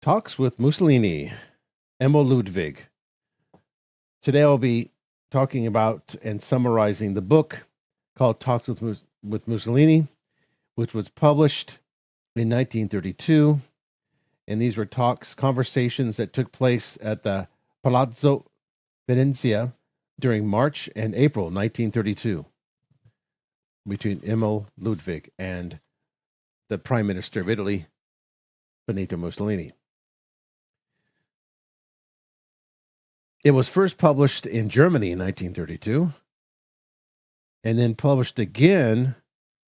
Talks with Mussolini, EMIL Ludwig. Today I'll be talking about and summarizing the book called Talks with Mussolini, which was published in 1932. And these were conversations that took place at the Palazzo Venezia during March and April 1932 between EMIL Ludwig and the Prime Minister of Italy, Benito Mussolini. It was first published in Germany in 1932 and then published again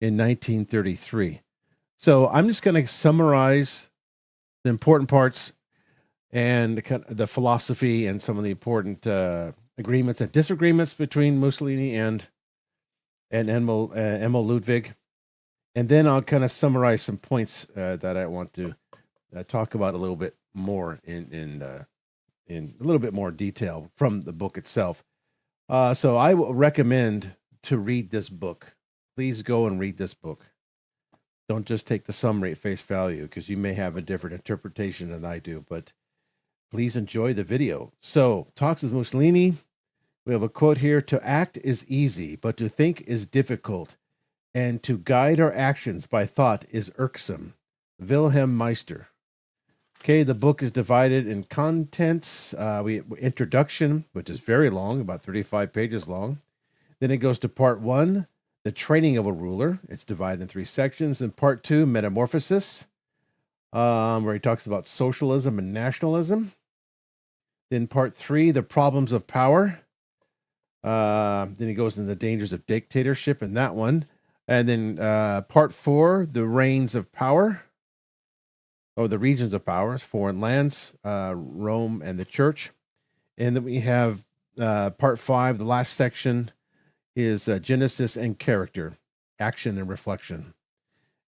in 1933. So I'm just going to summarize the important parts and the philosophy and some of the important agreements and disagreements between Mussolini and EMIL Ludwig. And then I'll kind of summarize some points that I want to talk about a little bit more in a little bit more detail from the book itself. So I will recommend to read this book. Please go and read this book. Don't just take the summary at face value, because you may have a different interpretation than I do, but please enjoy the video. So, Talks with Mussolini. We have a quote here: "To act is easy, but to think is difficult, and to guide our actions by thought is irksome." Wilhelm Meister. Okay, the book is divided in contents. Introduction, which is very long, about 35 pages long. Then it goes to part 1, the training of a ruler. It's divided in 3 sections. And part 2, metamorphosis, where he talks about socialism and nationalism. Then part 3, the problems of power. Then he goes into the dangers of dictatorship in that one. And then part 4, the reigns of power. The regions of powers, foreign lands, Rome and the church. And then we have part 5, the last section is Genesis and character, action and reflection.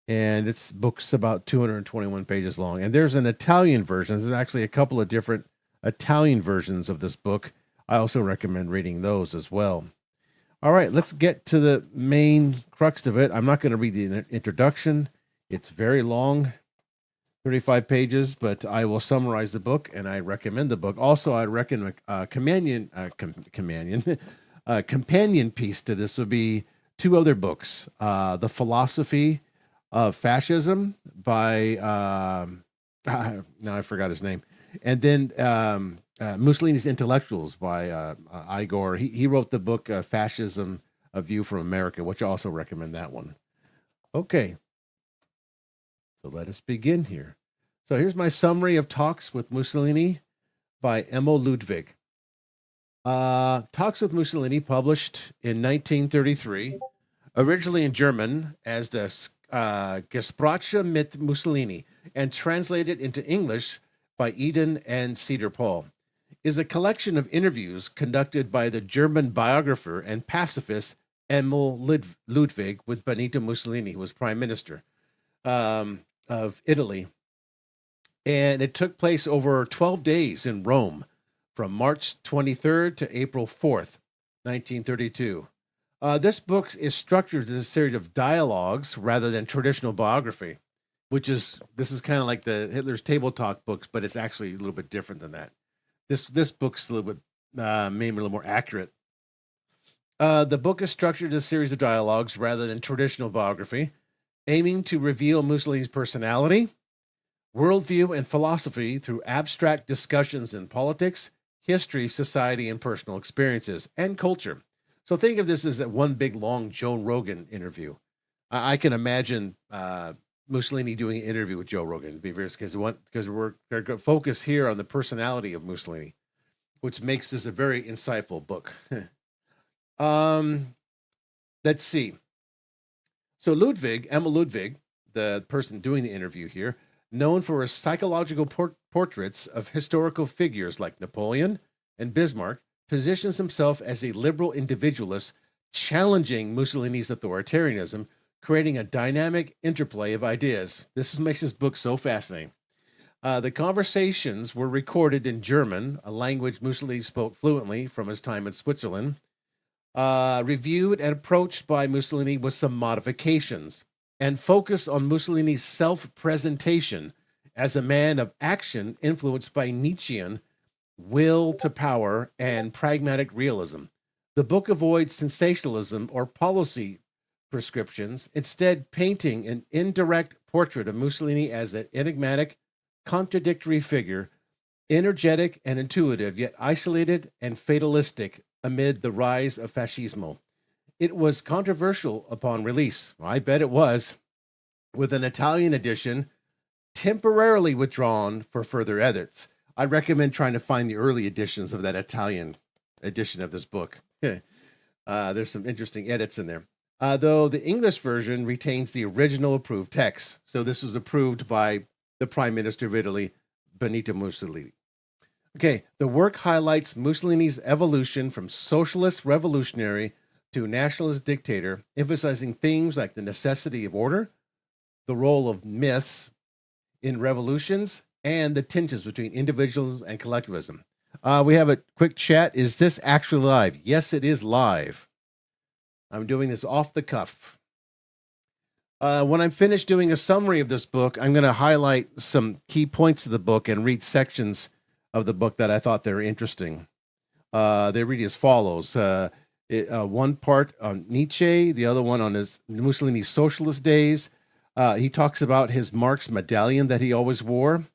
And it's book's about 221 pages long. And there's an Italian version. There's actually a couple of different Italian versions of this book. I also recommend reading those as well. All right, let's get to the main crux of it. I'm not going to read the introduction. It's very long. 35 pages, but I will summarize the book, and I recommend the book. Also, I recommend a companion piece to this would be 2 other books: The Philosophy of Fascism by now I forgot his name, and then Mussolini's Intellectuals by Igor. He wrote the book Fascism: A View from America, which I also recommend that one. Okay. So let us begin here. So here's my summary of Talks with Mussolini by EMIL Ludwig. Talks with Mussolini, published in 1933, originally in German as das Gespräche mit Mussolini, and translated into English by Eden and Cedar Paul, is a collection of interviews conducted by the German biographer and pacifist EMIL Ludwig with Benito Mussolini, who was prime minister of Italy. And it took place over 12 days in Rome from March 23rd to April 4th, 1932. This book is structured as a series of dialogues rather than traditional biography, this is kind of like the Hitler's Table Talk books, but it's actually a little bit different than that. This book's a little bit, maybe a little more accurate. The book is structured as a series of dialogues rather than traditional biography, aiming to reveal Mussolini's personality, worldview, and philosophy through abstract discussions in politics, history, society, and personal experiences, and culture. So think of this as that one big, long Joe Rogan interview. I can imagine Mussolini doing an interview with Joe Rogan. Because we're going to focus here on the personality of Mussolini, which makes this a very insightful book. Let's see. So EMIL Ludwig, the person doing the interview here, known for his psychological portraits of historical figures like Napoleon and Bismarck, positions himself as a liberal individualist, challenging Mussolini's authoritarianism, creating a dynamic interplay of ideas. This makes this book so fascinating. The conversations were recorded in German, a language Mussolini spoke fluently from his time in Switzerland. Reviewed and approached by Mussolini with some modifications, and focus on Mussolini's self-presentation as a man of action influenced by Nietzschean will to power and pragmatic realism. The book avoids sensationalism or policy prescriptions, instead painting an indirect portrait of Mussolini as an enigmatic, contradictory figure, energetic and intuitive, yet isolated and fatalistic amid the rise of fascismo. It was controversial upon release. I bet it was, with an Italian edition temporarily withdrawn for further edits. I recommend trying to find the early editions of that Italian edition of this book. There's some interesting edits in there. Though the English version retains the original approved text. So this was approved by the Prime Minister of Italy, Benito Mussolini. Okay, the work highlights Mussolini's evolution from socialist revolutionary to nationalist dictator, emphasizing themes like the necessity of order, the role of myths in revolutions, and the tensions between individualism and collectivism. We have a quick chat. Is this actually live? Yes, it is live. I'm doing this off the cuff. When I'm finished doing a summary of this book, I'm going to highlight some key points of the book and read sections of the book that I thought they were interesting. They read as follows. One part on Nietzsche, the other one on his Mussolini's socialist days. He talks about his Marx medallion that he always wore.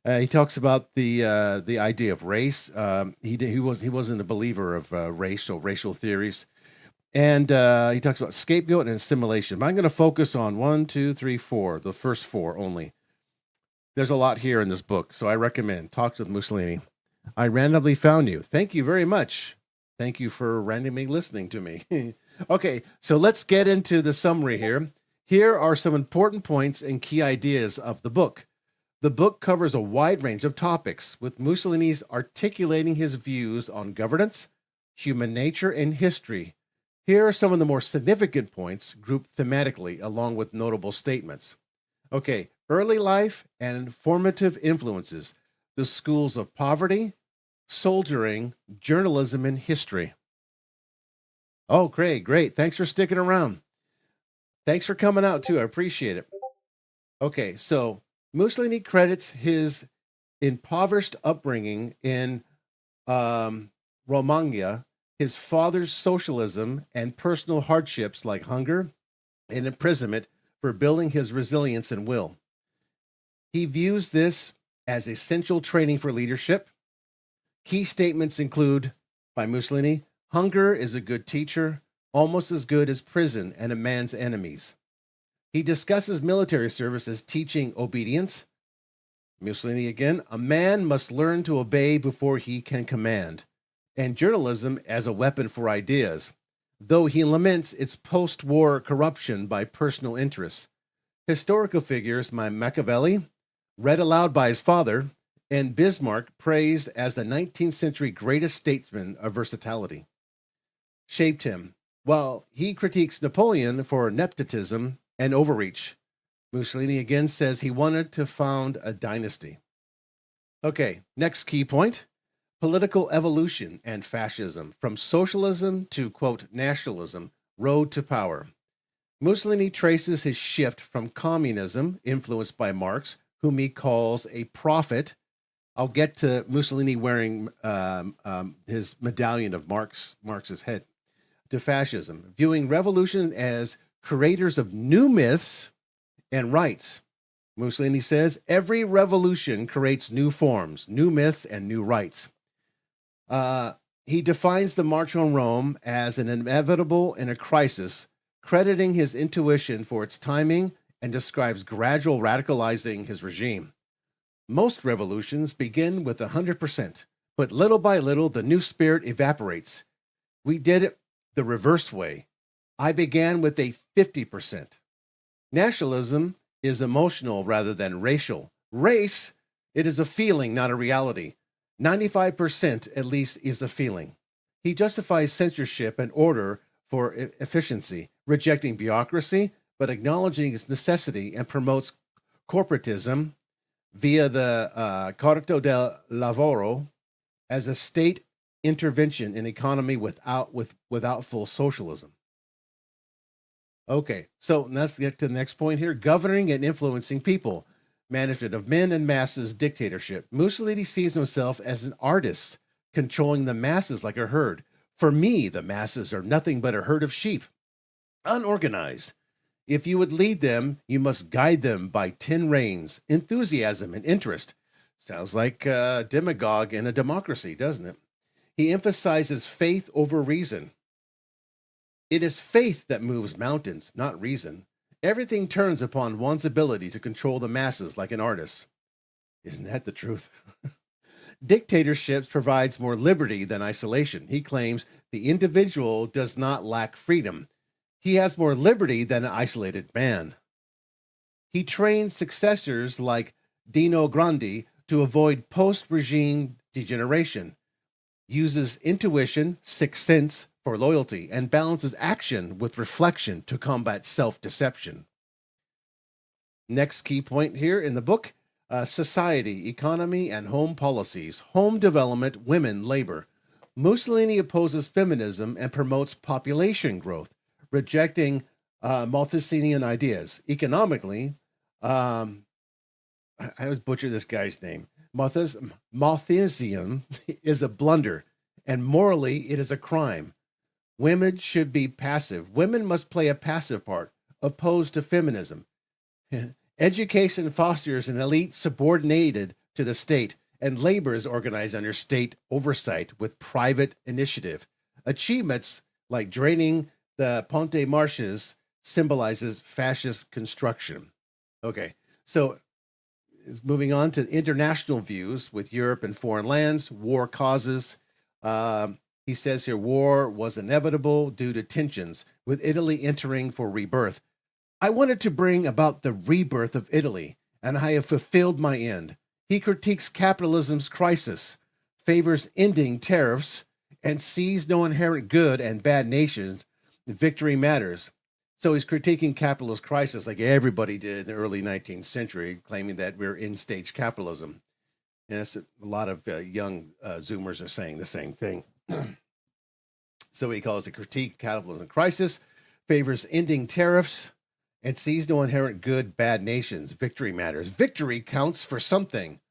He talks about the idea of race. He wasn't a believer of racial theories, and he talks about scapegoat and assimilation. But I'm going to focus on 1, 2, 3, 4, the first 4 only. There's a lot here in this book, so I recommend Talks with Mussolini. I randomly found you. Thank you very much. Thank you for randomly listening to me. Okay, so let's get into the summary here. Here are some important points and key ideas of the book. The book covers a wide range of topics, with Mussolini's articulating his views on governance, human nature, and history. Here are some of the more significant points grouped thematically, along with notable statements. Okay, early life and formative influences, the schools of poverty, soldiering, journalism, and history. Oh, great. Thanks for sticking around. Thanks for coming out, too. I appreciate it. Okay, so Mussolini credits his impoverished upbringing in Romagna, his father's socialism, and personal hardships like hunger and imprisonment for building his resilience and will. He views this as essential training for leadership. Key statements include, by Mussolini, hunger is a good teacher, almost as good as prison and a man's enemies. He discusses military service as teaching obedience. Mussolini again, a man must learn to obey before he can command. And journalism as a weapon for ideas, though he laments its post-war corruption by personal interests. Historical figures, Machiavelli, read aloud by his father, and Bismarck praised as the 19th century greatest statesman of versatility, shaped him, while he critiques Napoleon for nepotism and overreach. Mussolini again says he wanted to found a dynasty. Okay, next key point, political evolution and fascism, from socialism to, quote, nationalism, road to power. Mussolini traces his shift from communism, influenced by Marx, whom he calls a prophet. I'll get to Mussolini wearing his medallion of Marx's head, to fascism, viewing revolution as creators of new myths and rights. Mussolini says every revolution creates new forms, new myths, and new rights. He defines the March on Rome as an inevitable in a crisis, crediting his intuition for its timing, and describes gradual radicalizing his regime. Most revolutions begin with 100%, but little by little, the new spirit evaporates. We did it the reverse way. I began with a 50%. Nationalism is emotional rather than racial. Race, it is a feeling, not a reality. 95% at least is a feeling. He justifies censorship and order for efficiency, rejecting bureaucracy, but acknowledging its necessity, and promotes corporatism via the Codice del Lavoro as a state intervention in economy without full socialism. Okay, so let's get to the next point here. Governing and influencing people. management of men and masses dictatorship. Mussolini sees himself as an artist controlling the masses like a herd. For me, the masses are nothing but a herd of sheep, unorganized. If you would lead them, you must guide them by 10 reins, enthusiasm and interest. Sounds like a demagogue in a democracy, doesn't it? He emphasizes faith over reason. It is faith that moves mountains, not reason. Everything turns upon one's ability to control the masses like an artist. Isn't that the truth? Dictatorships provides more liberty than isolation. He claims the individual does not lack freedom. He has more liberty than an isolated man. He trains successors like Dino Grandi to avoid post-regime degeneration, uses intuition, sixth sense, for loyalty, and balances action with reflection to combat self-deception. Next key point here in the book, society, economy, and home policies, home development, women, labor. Mussolini opposes feminism and promotes population growth, rejecting Malthusian ideas. Economically, I always butcher this guy's name. Malthusian is a blunder, and morally, it is a crime. Women should be passive. Women must play a passive part, opposed to feminism. Education fosters an elite subordinated to the state, and labor is organized under state oversight with private initiative. Achievements like draining the Ponte marshes symbolizes fascist construction. Okay, so moving on to international views with Europe and foreign lands, war causes. He says here, war was inevitable due to tensions, with Italy entering for rebirth. I wanted to bring about the rebirth of Italy, and I have fulfilled my end. He critiques capitalism's crisis, favors ending tariffs, and sees no inherent good and bad nations. Victory matters. So he's critiquing capitalist crisis like everybody did in the early 19th century, claiming that we're in stage capitalism. And that's a lot of young Zoomers are saying the same thing. So he calls it critique capitalism crisis, favors ending tariffs, and sees no inherent good, bad nations. Victory matters. Victory counts for something.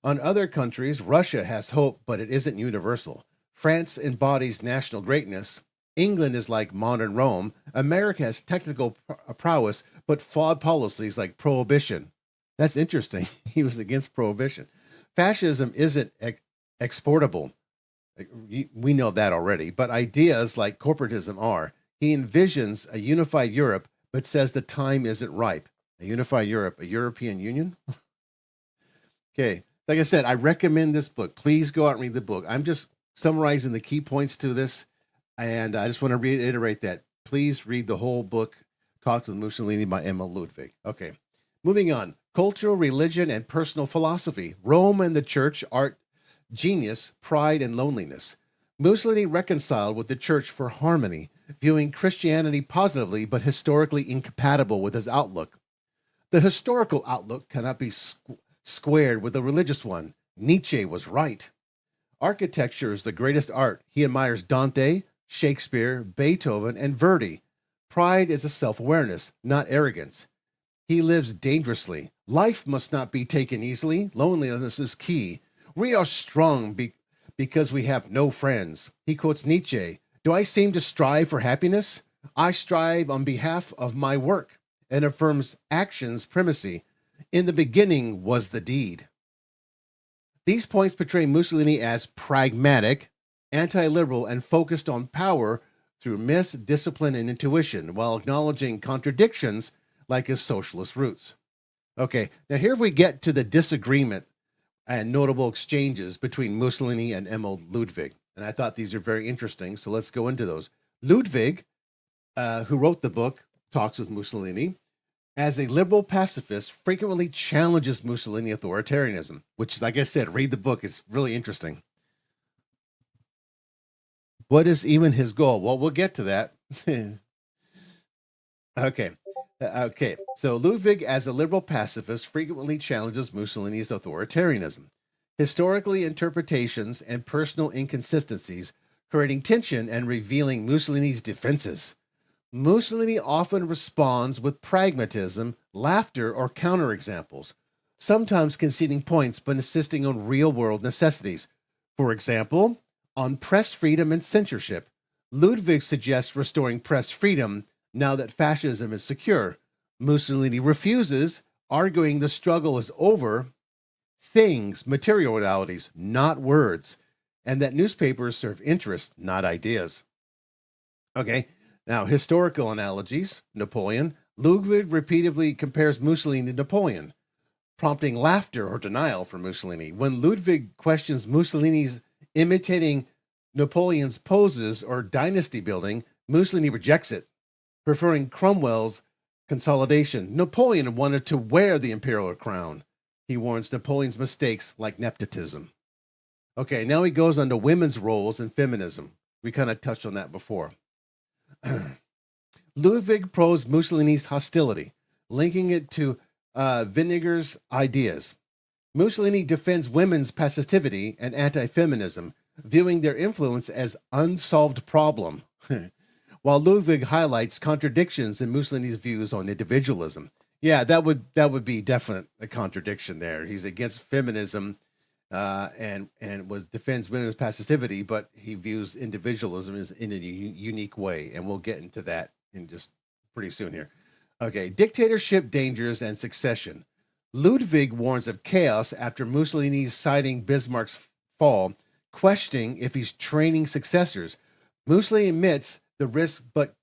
On other countries, Russia has hope, but it isn't universal. France embodies national greatness. England is like modern Rome. America has technical prowess, but flawed policies like prohibition. That's interesting. He was against prohibition. Fascism isn't exportable. We know that already, but ideas like corporatism are. He envisions a unified Europe, but says the time isn't ripe. A unified Europe, a European Union? Okay, like I said, I recommend this book. Please go out and read the book. I'm just summarizing the key points to this, and I just want to reiterate that. Please read the whole book, Talks with Mussolini by EMIL Ludwig. Okay, moving on. Cultural, religion, and personal philosophy. Rome and the church, art, genius, pride, and loneliness. Mussolini reconciled with the church for harmony, viewing Christianity positively but historically incompatible with his outlook. The historical outlook cannot be squared with the religious one. Nietzsche was right. Architecture is the greatest art. He admires Dante, Shakespeare, Beethoven, and Verdi. Pride is a self-awareness, not arrogance. He lives dangerously. Life must not be taken easily. Loneliness is key. We are strong because we have no friends. He quotes Nietzsche. Do I seem to strive for happiness? I strive on behalf of my work, and affirms action's primacy. In the beginning was the deed. These points portray Mussolini as pragmatic, anti-liberal, and focused on power through myths, discipline, and intuition, while acknowledging contradictions like his socialist roots. Okay, now here we get to the disagreement and notable exchanges between Mussolini and EMIL Ludwig. And I thought these are very interesting, so let's go into those. Ludwig, who wrote the book, Talks with Mussolini, as a liberal pacifist, frequently challenges Mussolini authoritarianism, which, like I said, read the book. It's really interesting. What is even his goal? Well, we'll get to that. Okay. Okay. So Ludwig, as a liberal pacifist, frequently challenges Mussolini's authoritarianism. Historically, interpretations and personal inconsistencies, creating tension and revealing Mussolini's defenses. Mussolini often responds with pragmatism, laughter, or counterexamples. sometimes conceding points but insisting on real-world necessities. For example, on press freedom and censorship, Ludwig suggests restoring press freedom now that fascism is secure. Mussolini refuses, arguing the struggle is over things, materialities, not words, and that newspapers serve interests, not ideas. Okay, now historical analogies. Napoleon. Ludwig repeatedly compares Mussolini to Napoleon, prompting laughter or denial from Mussolini. When Ludwig questions Mussolini's imitating Napoleon's poses or dynasty building, Mussolini rejects it, preferring Cromwell's consolidation. Napoleon wanted to wear the imperial crown. He warns Napoleon's mistakes like nepotism. Okay, now he goes on to women's roles and feminism. We kind of touched on that before. Ludwig probes Mussolini's hostility, linking it to Vinegar's ideas. Mussolini defends women's passivity and anti-feminism, viewing their influence as unsolved problem, while Ludwig highlights contradictions in Mussolini's views on individualism. Yeah, that would be definite a contradiction there. He's against feminism and defends women's passivity, but he views individualism as in a unique way, and we'll get into that in just pretty soon here. Okay, dictatorship dangers and succession. Ludwig warns of chaos after Mussolini's citing Bismarck's fall, questioning if he's training successors. Mussolini admits the risk, but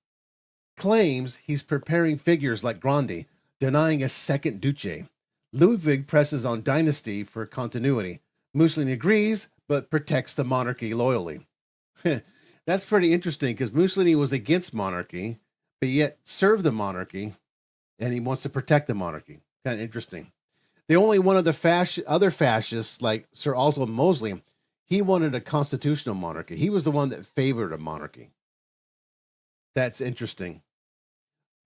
claims he's preparing figures like Grandi, denying a second Duce. Ludwig presses on dynasty for continuity. Mussolini agrees, but protects the monarchy loyally. That's pretty interesting because Mussolini was against monarchy, but yet served the monarchy, and he wants to protect the monarchy. Kind of interesting. The only one of the other fascists, like Sir Oswald Mosley, he wanted a constitutional monarchy. He was the one that favored a monarchy. That's interesting.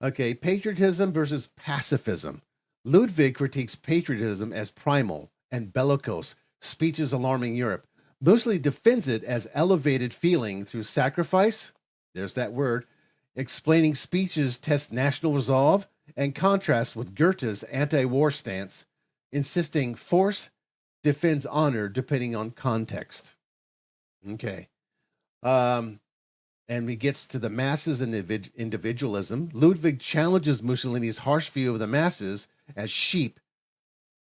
Okay, patriotism versus pacifism. Ludwig critiques patriotism as primal and bellicose, speeches alarming Europe. Mussolini defends it as elevated feeling through sacrifice, there's that word, explaining speeches test national resolve, and contrast with Goethe's anti-war stance, insisting force defends honor depending on context. Okay. And he gets to the masses and individualism. Ludwig challenges Mussolini's harsh view of the masses as sheep,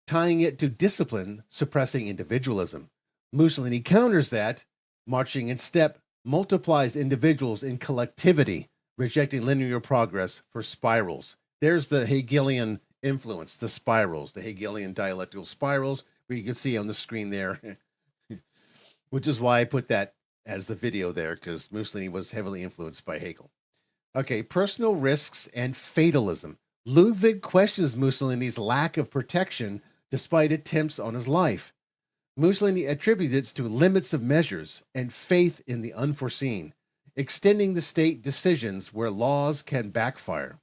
tying it to discipline, suppressing individualism. Mussolini counters that, marching in step, multiplies individuals in collectivity, rejecting linear progress for spirals. There's the Hegelian influence, the spirals, the Hegelian dialectical spirals, where you can see on the screen there, which is why I put that as the video there, because Mussolini was heavily influenced by Hegel. Okay, personal risks and fatalism. Ludwig questions Mussolini's lack of protection despite attempts on his life. Mussolini attributes it to limits of measures and faith in the unforeseen, extending the state decisions where laws can backfire.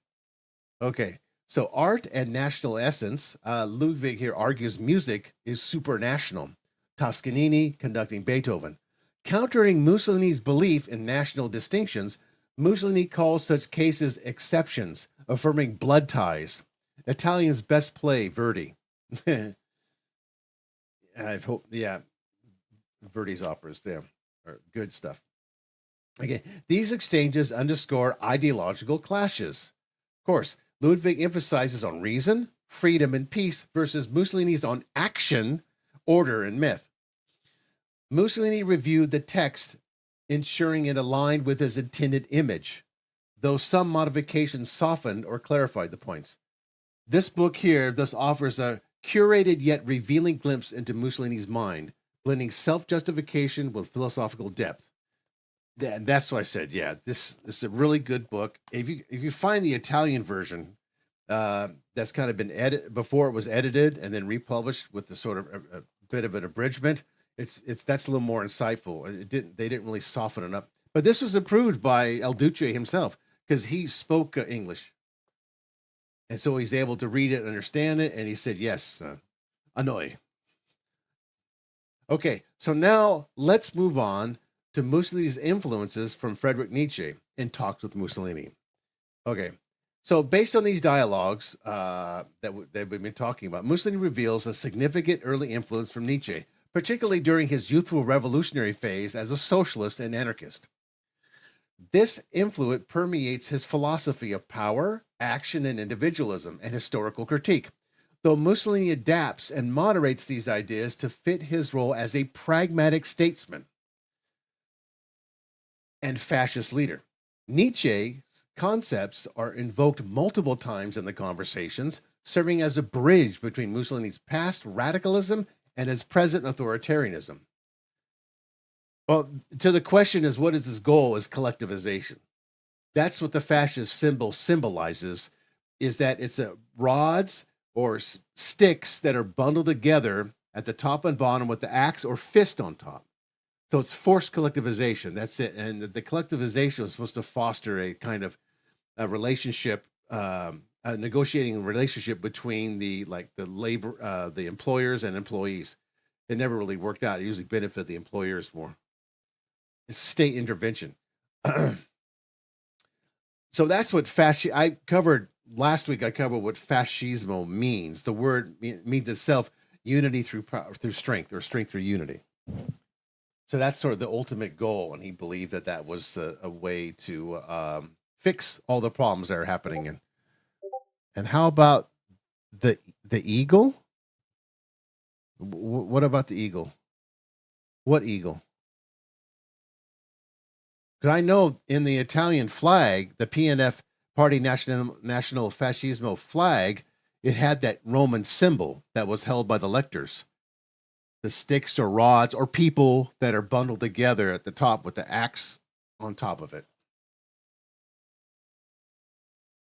Okay, so art and national essence. Ludwig here argues music is supranational. Toscanini conducting Beethoven. Countering Mussolini's belief in national distinctions, Mussolini calls such cases exceptions, affirming blood ties. Italians best play Verdi. I hope, yeah, Verdi's operas, yeah, are good stuff. Okay, these exchanges underscore ideological clashes. Of course, Ludwig emphasizes on reason, freedom, and peace versus Mussolini's on action, order, and myth. Mussolini reviewed the text, ensuring it aligned with his intended image, though some modifications softened or clarified the points. This book here thus offers a curated yet revealing glimpse into Mussolini's mind, blending self-justification with philosophical depth. And that's why I said, yeah, this is a really good book. If you find the Italian version, that's kind of been edited before it was edited and then republished with the sort of a bit of an abridgment, that's a little more insightful. They didn't really soften it up. But this was approved by El Duce himself because he spoke English. And so he's able to read it, understand it, and he said, yes, annoy. Okay, so now let's move on to Mussolini's influences from Friedrich Nietzsche in Talks with Mussolini. Okay, So, based on these dialogues that we've been talking about, Mussolini reveals a significant early influence from Nietzsche, particularly during his youthful revolutionary phase as a socialist and anarchist. This influence permeates his philosophy of power, action, and individualism, and historical critique, though Mussolini adapts and moderates these ideas to fit his role as a pragmatic statesman and fascist leader. Nietzsche's concepts are invoked multiple times in the conversations, serving as a bridge between Mussolini's past radicalism and his present authoritarianism. Well, to the question is, what is his goal? Is collectivization. That's what the fascist symbol symbolizes, is that it's a rods or sticks that are bundled together at the top and bottom with the axe or fist on top. So it's forced collectivization. That's it. And the collectivization was supposed to foster a kind of a relationship, a negotiating relationship between the labor, the employers and employees. It never really worked out. It usually benefited the employers more. It's state intervention. So that's what I covered last week. I covered what fascismo means. The word means itself unity through strength, or strength through unity. So that's sort of the ultimate goal, and he believed that that was a way to fix all the problems that are happening. And how about the eagle? What about the eagle? What eagle? Because I know in the Italian flag, the PNF Party National Fascismo flag, it had that Roman symbol that was held by the lectors. The sticks or rods or people that are bundled together at the top with the axe on top of it.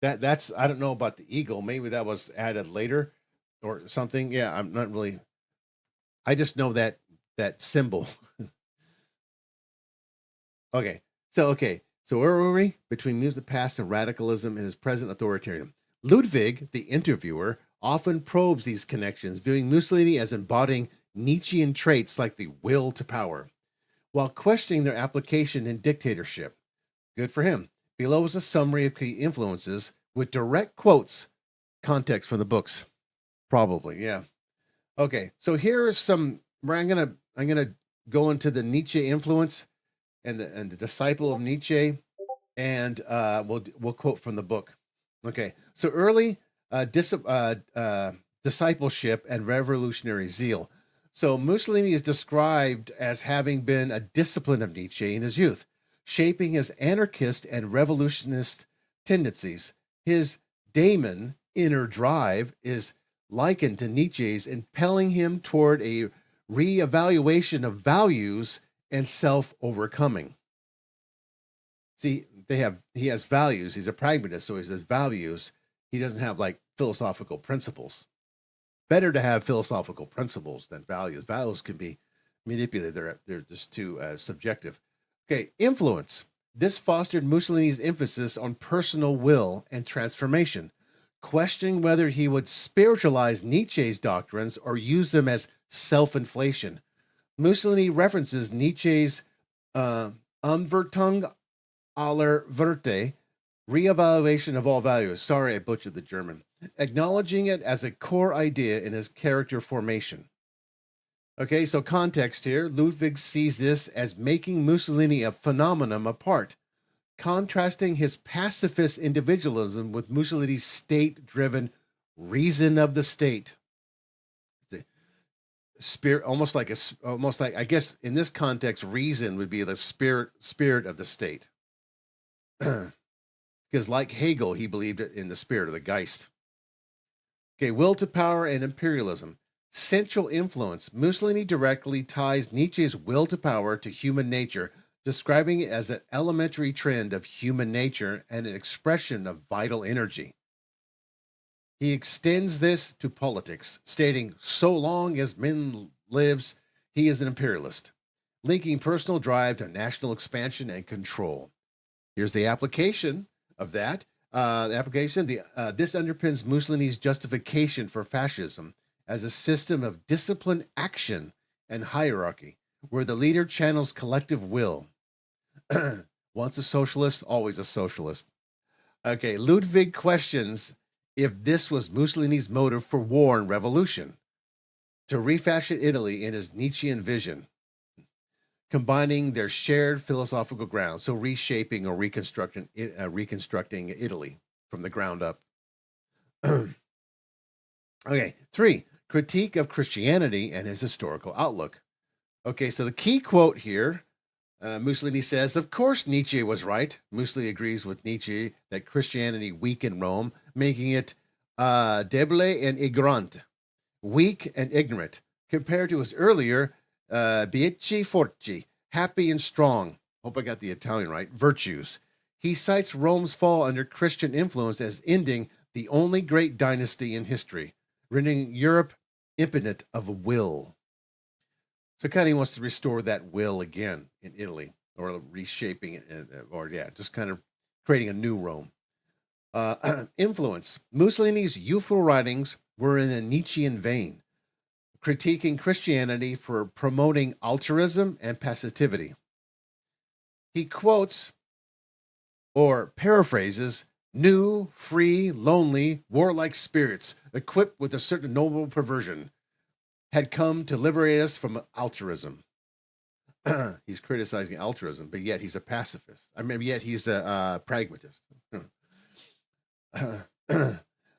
That's I don't know about the eagle. Maybe that was added later or something. Yeah, I'm not really. I just know that symbol. Okay. So where were we? Between music past and radicalism and his present authoritarianism. Ludwig, the interviewer, often probes these connections, viewing Mussolini as embodying Nietzschean traits like the will to power, while questioning their application in dictatorship. Good for him. Below is a summary of key influences with direct quotes, context from the books. Probably, yeah. Okay, so here is some. I'm gonna go into the Nietzsche influence and the disciple of Nietzsche, and we'll quote from the book. Okay, so early discipleship and revolutionary zeal. So Mussolini is described as having been a discipline of Nietzsche in his youth, shaping his anarchist and revolutionist tendencies. His daemon, inner drive, is likened to Nietzsche's, impelling him toward a reevaluation of values and self-overcoming. See, he has values. He's a pragmatist, so he has values. He doesn't have like philosophical principles. Better to have philosophical principles than values. Values can be manipulated. They're just too subjective. Okay, influence. This fostered Mussolini's emphasis on personal will and transformation, questioning whether he would spiritualize Nietzsche's doctrines or use them as self-inflation. Mussolini references Nietzsche's Umwertung aller Werte, reevaluation of all values. Sorry, I butchered the German. Acknowledging it as a core idea in his character formation. Okay, so context here. Ludwig sees this as making Mussolini a phenomenon apart, contrasting his pacifist individualism with Mussolini's state-driven reason of the state. The spirit, almost like I guess in this context, reason would be the spirit of the state. Because like Hegel, he believed in the spirit of the Geist. Okay, will to power and imperialism. Central influence. Mussolini directly ties Nietzsche's will to power to human nature, describing it as an elementary trend of human nature and an expression of vital energy. He extends this to politics, stating, so long as man lives, he is an imperialist, linking personal drive to national expansion and control. Here's the application of that. This underpins Mussolini's justification for fascism as a system of disciplined action and hierarchy, where the leader channels collective will. Once a socialist, always a socialist. Okay, Ludwig questions if this was Mussolini's motive for war and revolution, to refashion Italy in his Nietzschean vision, combining their shared philosophical ground, so reshaping or reconstructing Italy from the ground up. Okay, 3, critique of Christianity and his historical outlook. Okay, so the key quote here, Mussolini says, of course Nietzsche was right. Mussolini agrees with Nietzsche that Christianity weakened Rome, making it debole and ignorante, weak and ignorant, compared to his earlier Bieci Forti, happy and strong. Hope I got the Italian right. Virtues. He cites Rome's fall under Christian influence as ending the only great dynasty in history, rendering Europe impotent of will. So kind of wants to restore that will again in Italy, or reshaping it, or just kind of creating a new Rome. Influence. Mussolini's youthful writings were in a Nietzschean vein, critiquing Christianity for promoting altruism and passivity. He quotes or paraphrases new, free, lonely, warlike spirits equipped with a certain noble perversion had come to liberate us from altruism. He's criticizing altruism, but yet he's a pacifist. I mean, yet he's a pragmatist.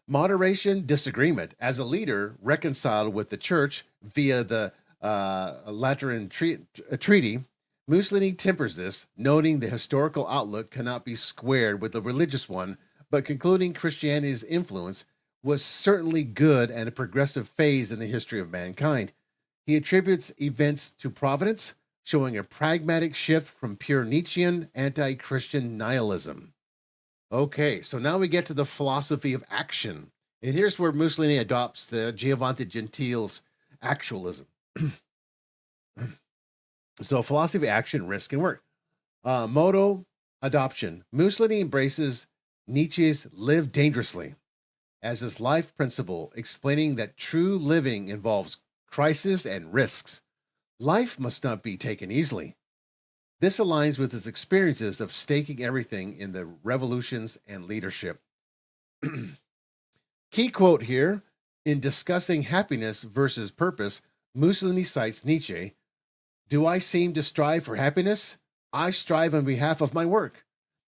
Moderation, disagreement. As a leader, reconciled with the church via the Lateran Treaty, Mussolini tempers this, noting the historical outlook cannot be squared with the religious one, but concluding Christianity's influence was certainly good and a progressive phase in the history of mankind. He attributes events to providence, showing a pragmatic shift from pure Nietzschean anti-Christian nihilism. Okay, so now we get to the philosophy of action. And here's where Mussolini adopts the Giovanni Gentile's actualism. So philosophy of action, risk, and work. Motto adoption. Mussolini embraces Nietzsche's live dangerously as his life principle, explaining that true living involves crisis and risks. Life must not be taken easily. This aligns with his experiences of staking everything in the revolutions and leadership. Key quote here, in discussing happiness versus purpose, Mussolini cites Nietzsche. Do I seem to strive for happiness? I strive on behalf of my work.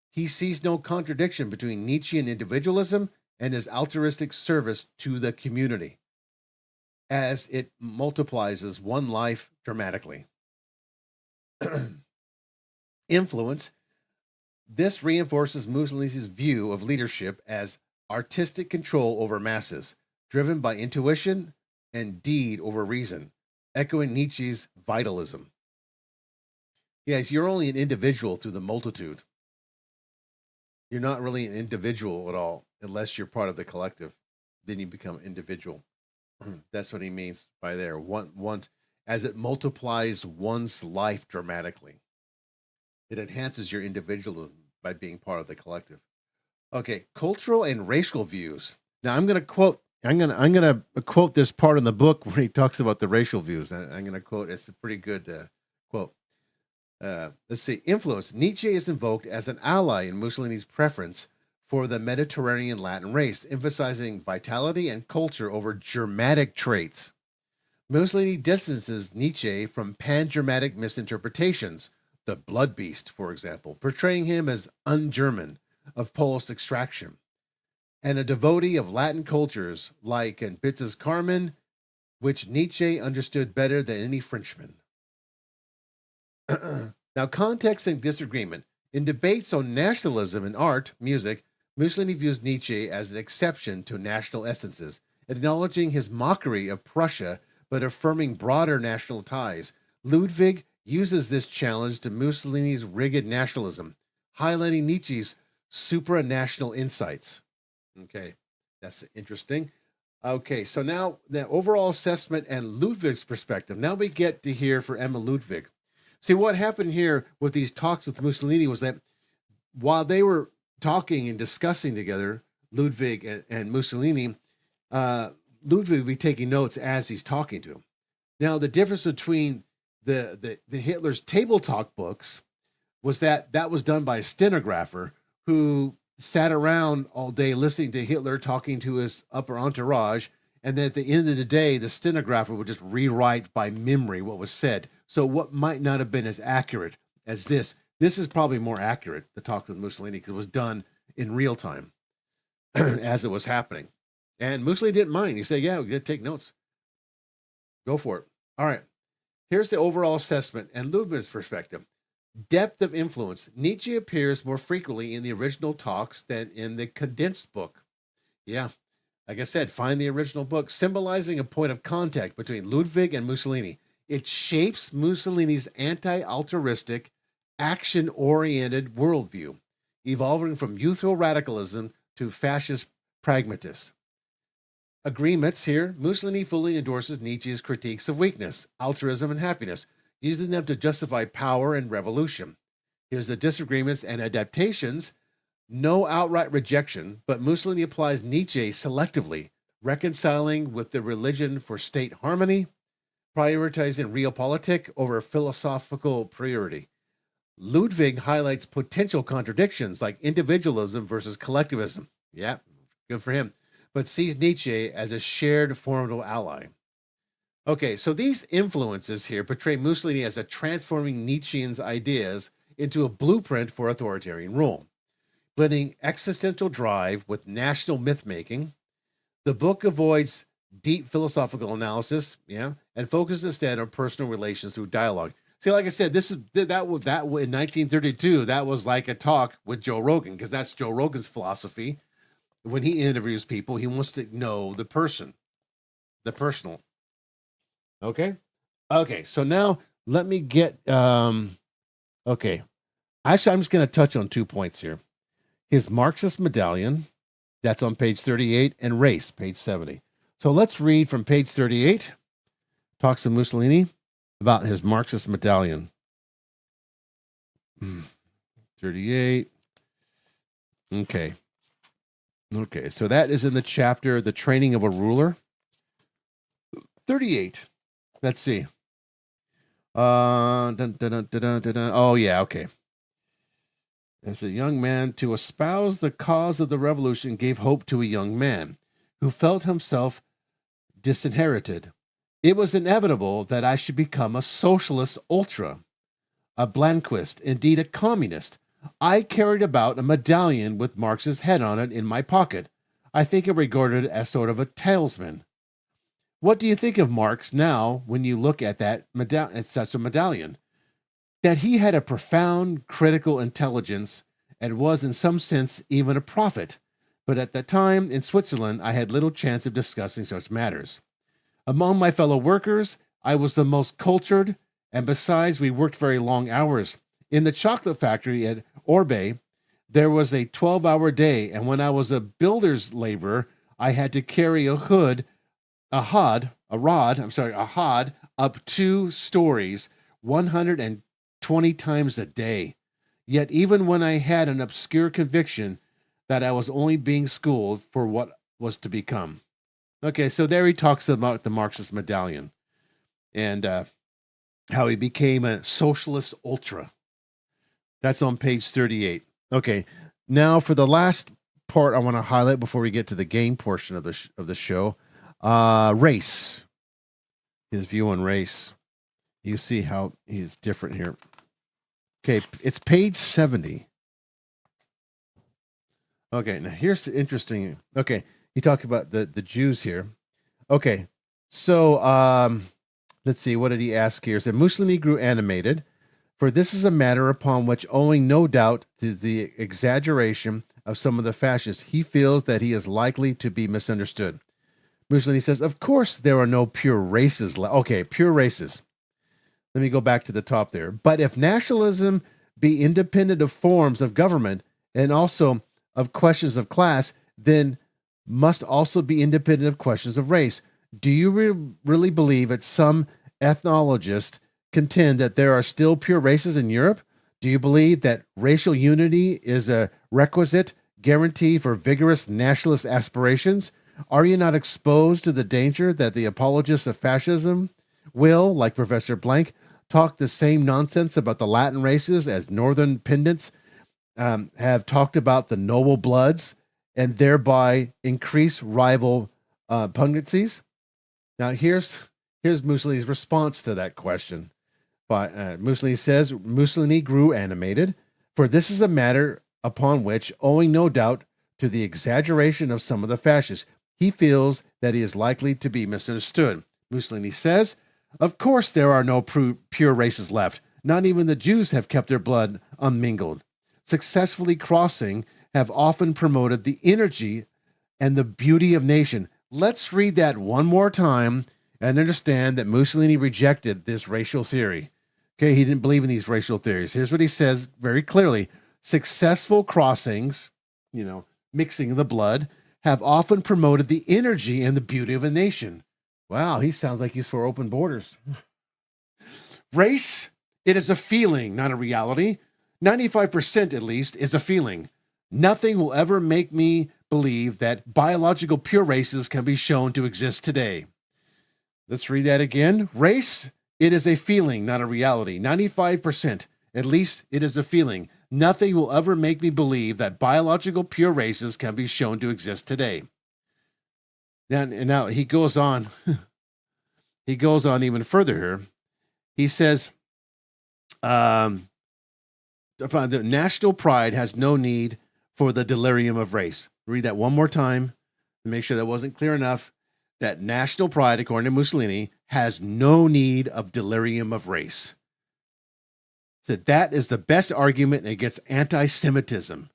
He sees no contradiction between Nietzschean individualism and his altruistic service to the community, as it multiplies as one life dramatically. Influence. This reinforces Mussolini's view of leadership as artistic control over masses, driven by intuition and deed over reason, echoing Nietzsche's vitalism. Yes, you're only an individual through the multitude. You're not really an individual at all unless you're part of the collective. Then you become individual. That's what he means by there. Once as it multiplies one's life dramatically, it enhances your individualism by being part of the collective. Okay, cultural and racial views. Now I'm gonna quote this part in the book where he talks about the racial views. I'm gonna quote. It's a pretty good quote. Let's see. Influence. Nietzsche is invoked as an ally in Mussolini's preference for the Mediterranean Latin race, emphasizing vitality and culture over Germanic traits. Mussolini distances Nietzsche from pan-Germanic misinterpretations, the blood beast, for example, portraying him as un-German, of Polish extraction, and a devotee of Latin cultures like in Bitz's Carmen, which Nietzsche understood better than any Frenchman. Now, context and disagreement. In debates on nationalism in art, music, Mussolini views Nietzsche as an exception to national essences, acknowledging his mockery of Prussia, but affirming broader national ties. Ludwig uses this challenge to Mussolini's rigid nationalism, highlighting Nietzsche's supranational insights. Okay, that's interesting. Okay, so now the overall assessment and Ludwig's perspective. Now we get to hear for EMIL Ludwig. See, what happened here with these talks with Mussolini was that while they were talking and discussing together, Ludwig and Mussolini, Ludwig would be taking notes as he's talking to him. Now, the difference between the Hitler's table talk books was that was done by a stenographer who sat around all day listening to Hitler talking to his upper entourage. And then at the end of the day, the stenographer would just rewrite by memory what was said. So what might not have been as accurate as this is probably more accurate, the talk with Mussolini, because it was done in real time as it was happening. And Mussolini didn't mind. He said, yeah, we did take notes. Go for it. All right. Here's the overall assessment and Ludwig's perspective. Depth of influence. Nietzsche appears more frequently in the original talks than in the condensed book. Yeah. Like I said, find the original book, symbolizing a point of contact between Ludwig and Mussolini. It shapes Mussolini's anti-altruistic, action-oriented worldview, evolving from youthful radicalism to fascist pragmatists. Agreements here. Mussolini fully endorses Nietzsche's critiques of weakness, altruism, and happiness, using them to justify power and revolution. Here's the disagreements and adaptations. No outright rejection, but Mussolini applies Nietzsche selectively, reconciling with the religion for state harmony, prioritizing realpolitik over philosophical priority. Ludwig highlights potential contradictions like individualism versus collectivism. Yeah, good for him. But sees Nietzsche as a shared formidable ally. Okay, so these influences here portray Mussolini as a transforming Nietzschean's ideas into a blueprint for authoritarian rule, blending existential drive with national myth-making. The book avoids deep philosophical analysis, and focuses instead on personal relations through dialogue. See, like I said, that in 1932, that was like a talk with Joe Rogan, because that's Joe Rogan's philosophy. When he interviews people, he wants to know the person, the personal. Okay. So now let me get, okay. Actually, I'm just going to touch on 2 points here. His Marxist medallion, that's on page 38, and race, page 70. So let's read from page 38. Talks to Mussolini about his Marxist medallion. 38. Okay, so that is in the chapter, The Training of a Ruler. 38. Let's see. Oh, yeah, okay. As a young man, to espouse the cause of the revolution gave hope to a young man who felt himself disinherited. It was inevitable that I should become a socialist ultra, a Blanquist, indeed a communist. I carried about a medallion with Marx's head on it in my pocket. I think I regarded it as sort of a talisman. What do you think of Marx now when you look at that at such a medallion? That he had a profound critical intelligence and was in some sense even a prophet. But at that time in Switzerland, I had little chance of discussing such matters. Among my fellow workers, I was the most cultured, and besides, we worked very long hours. In the chocolate factory at Orbe, there was a 12-hour day, and when I was a builder's laborer, I had to carry a hod up 2 stories, 120 times a day. Yet even when I had an obscure conviction that I was only being schooled for what was to become. Okay, so there he talks about the Marxist medallion and how he became a socialist ultra. That's on page 38. Okay, now for the last part I want to highlight before we get to the game portion of the show, race. His view on race. You see how he's different here. Okay, it's page 70. Okay, now here's the interesting. Okay, he talked about the Jews here. Okay, so let's see. What did he ask here? It said Mussolini grew animated, for this is a matter upon which, owing no doubt to the exaggeration of some of the fascists, he feels that he is likely to be misunderstood. Mussolini says, of course there are no pure races. Okay, pure races. Let me go back to the top there. But if nationalism be independent of forms of government and also of questions of class, then must also be independent of questions of race. Do you really believe that some ethnologists contend that there are still pure races in Europe? Do you believe that racial unity is a requisite guarantee for vigorous nationalist aspirations? Are you not exposed to the danger that the apologists of fascism will, like Professor Blank, talk the same nonsense about the Latin races as northern pedants have talked about the noble bloods and thereby increase rival pungencies. Now, here's Mussolini's response to that question. Mussolini says, Mussolini grew animated, for this is a matter upon which, owing no doubt to the exaggeration of some of the fascists, he feels that he is likely to be misunderstood. Mussolini says, of course there are no pure races left. Not even the Jews have kept their blood unmingled. Successfully crossing have often promoted the energy and the beauty of nation. Let's read that one more time and understand that Mussolini rejected this racial theory. Okay, he didn't believe in these racial theories. Here's what he says very clearly. Successful crossings, mixing the blood, have often promoted the energy and the beauty of a nation. Wow, he sounds like he's for open borders. Race, it is a feeling, not a reality. 95% at least is a feeling. Nothing will ever make me believe that biological pure races can be shown to exist today. Let's read that again. Race, it is a feeling, not a reality. 95%, at least it is a feeling. Nothing will ever make me believe that biological pure races can be shown to exist today. Now he goes on. He goes on even further here. He says, the national pride has no need for the delirium of race. Read that one more time to make sure that wasn't clear enough. That national pride, according to Mussolini, has no need of delirium of race. So that is the best argument against anti-Semitism.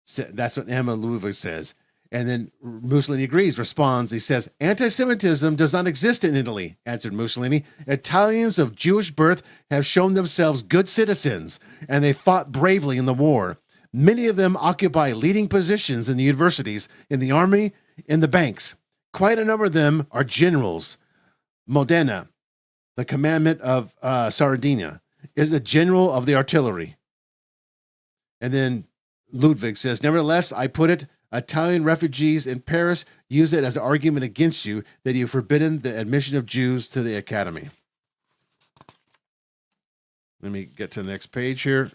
So that's what EMIL Ludwig says. And then Mussolini agrees, responds. He says, anti-Semitism does not exist in Italy, answered Mussolini. Italians of Jewish birth have shown themselves good citizens, and they fought bravely in the war. Many of them occupy leading positions in the universities, in the army, in the banks. Quite a number of them are generals. Modena, the commandant of Sardinia, is a general of the artillery. And then Ludwig says, nevertheless, I put it, Italian refugees in Paris use it as an argument against you that you have forbidden the admission of Jews to the academy. Let me get to the next page here.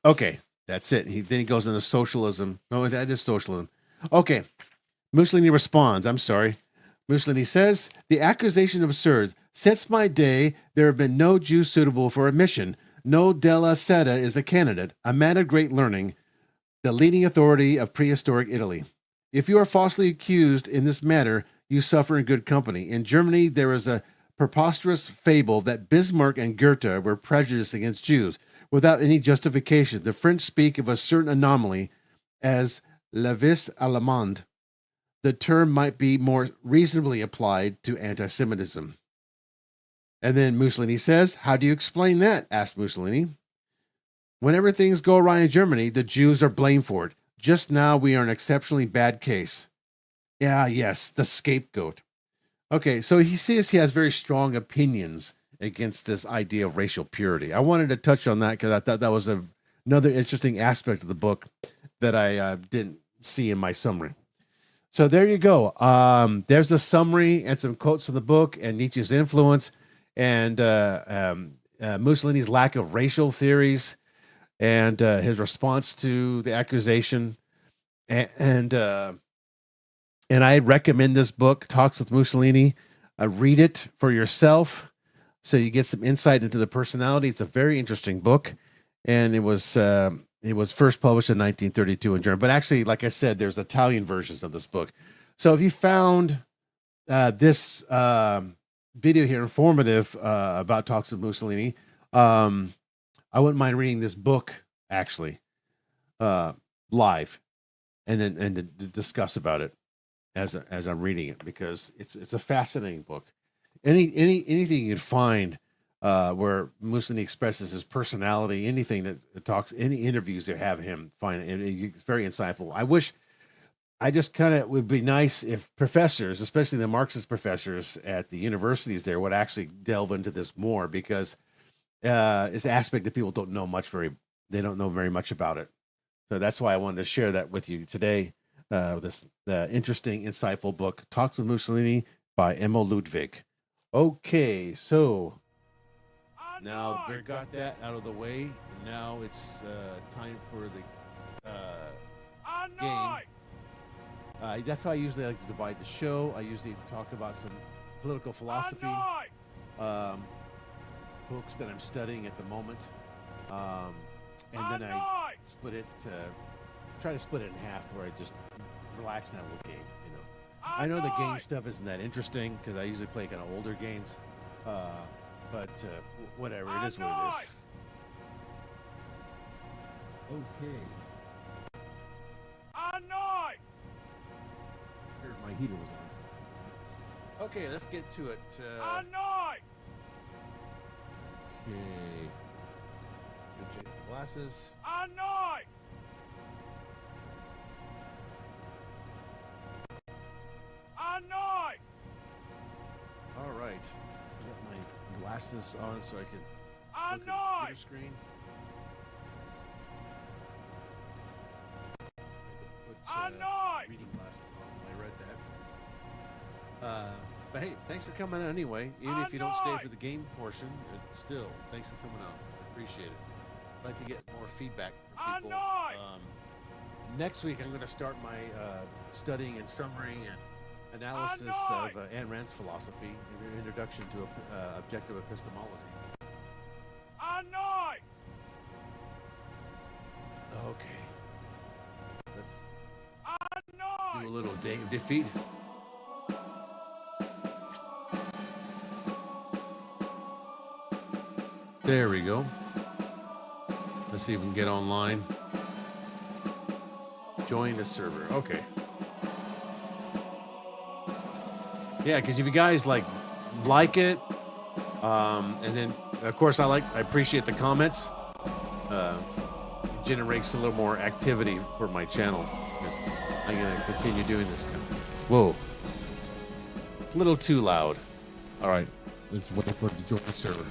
Okay, that's it. Then he goes into socialism. No, that is socialism. Okay, Mussolini responds. I'm sorry. Mussolini says, the accusation is absurd. Since my day, there have been no Jews suitable for admission. No Della Seta is a candidate, a man of great learning, the leading authority of prehistoric Italy. If you are falsely accused in this matter, you suffer in good company. In Germany, there is a preposterous fable that Bismarck and Goethe were prejudiced against Jews without any justification. The French speak of a certain anomaly as la vis allemande. The term might be more reasonably applied to anti-Semitism. And then Mussolini says, how do you explain that? Asked Mussolini. Whenever things go awry in Germany, the Jews are blamed for it. Just now, we are an exceptionally bad case. Yes, the scapegoat. Okay, so he says he has very strong opinions against this idea of racial purity. I wanted to touch on that because I thought that was another interesting aspect of the book that I didn't see in my summary. So there you go. There's a summary and some quotes from the book and Nietzsche's influence and Mussolini's lack of racial theories and his response to the accusation. And I recommend this book, Talks with Mussolini. Read it for yourself so you get some insight into the personality. It's a very interesting book. And it was first published in 1932 in German. But actually, like I said, there's Italian versions of this book. So if you found this video here informative about Talks with Mussolini, I wouldn't mind reading this book actually live and to discuss about it as I'm reading it, because it's a fascinating book. Anything you can find where Mussolini expresses his personality, anything that talks, any interviews that have him, find it. It's very insightful. It would be nice if professors, especially the Marxist professors at the universities there, would actually delve into this more, because it's an aspect that people don't know they don't know very much about it. So that's why I wanted to share that with you today. This interesting, insightful book, Talks with Mussolini by EMIL Ludwig. Okay, so Now we got that out of the way, and now it's time for the game. That's how I usually like to divide the show. I usually talk about some political philosophy books that I'm studying at the moment, and then I split it. Try to split it in half, where I just relax and have a little game. You know, I know the game stuff isn't that interesting because I usually play kind of older games, but whatever. It is what it is. Okay. Here's my heater was on. Okay, let's get to it. Okay. Check the glasses. All right. Get my glasses on so I can look at the computer screen. Put reading glasses on when I read that. But hey, thanks for coming out anyway. Even if you don't stay for the game portion, still, thanks for coming out. I appreciate it. I'd like to get more feedback from people. Next week, I'm going to start my studying and summary and analysis of Ayn Rand's philosophy, an introduction to objective epistemology. Okay. Let's do a little Dave defeat. There we go. Let's see if we can get online. Join the server. Okay. Yeah, because if you guys like it, and then of course I appreciate the comments. It generates a little more activity for my channel because I'm gonna continue doing this kind of. Whoa. A little too loud. All right. Let's wait for it to join the server.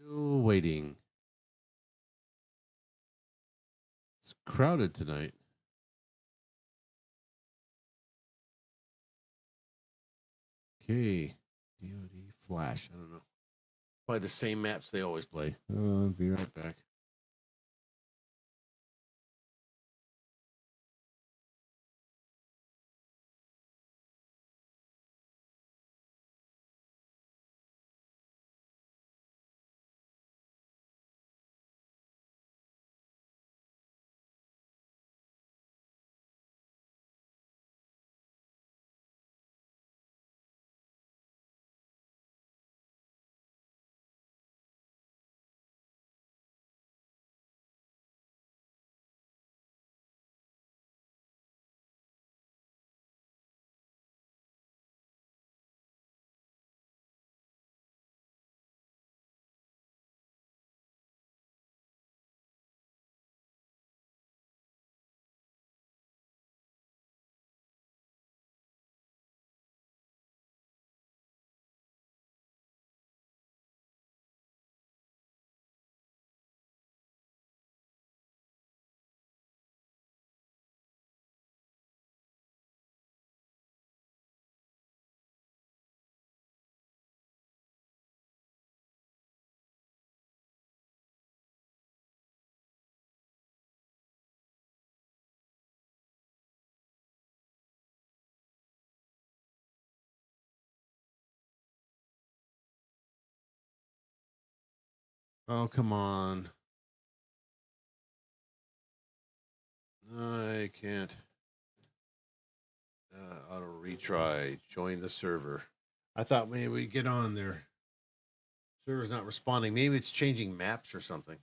Still waiting. It's crowded tonight. Okay. DoD Flash. I don't know. Probably the same maps they always play. I'll be right back. Oh, come on. I can't. Auto retry. Join the server. I thought maybe we'd get on there. Server's not responding. Maybe it's changing maps or something.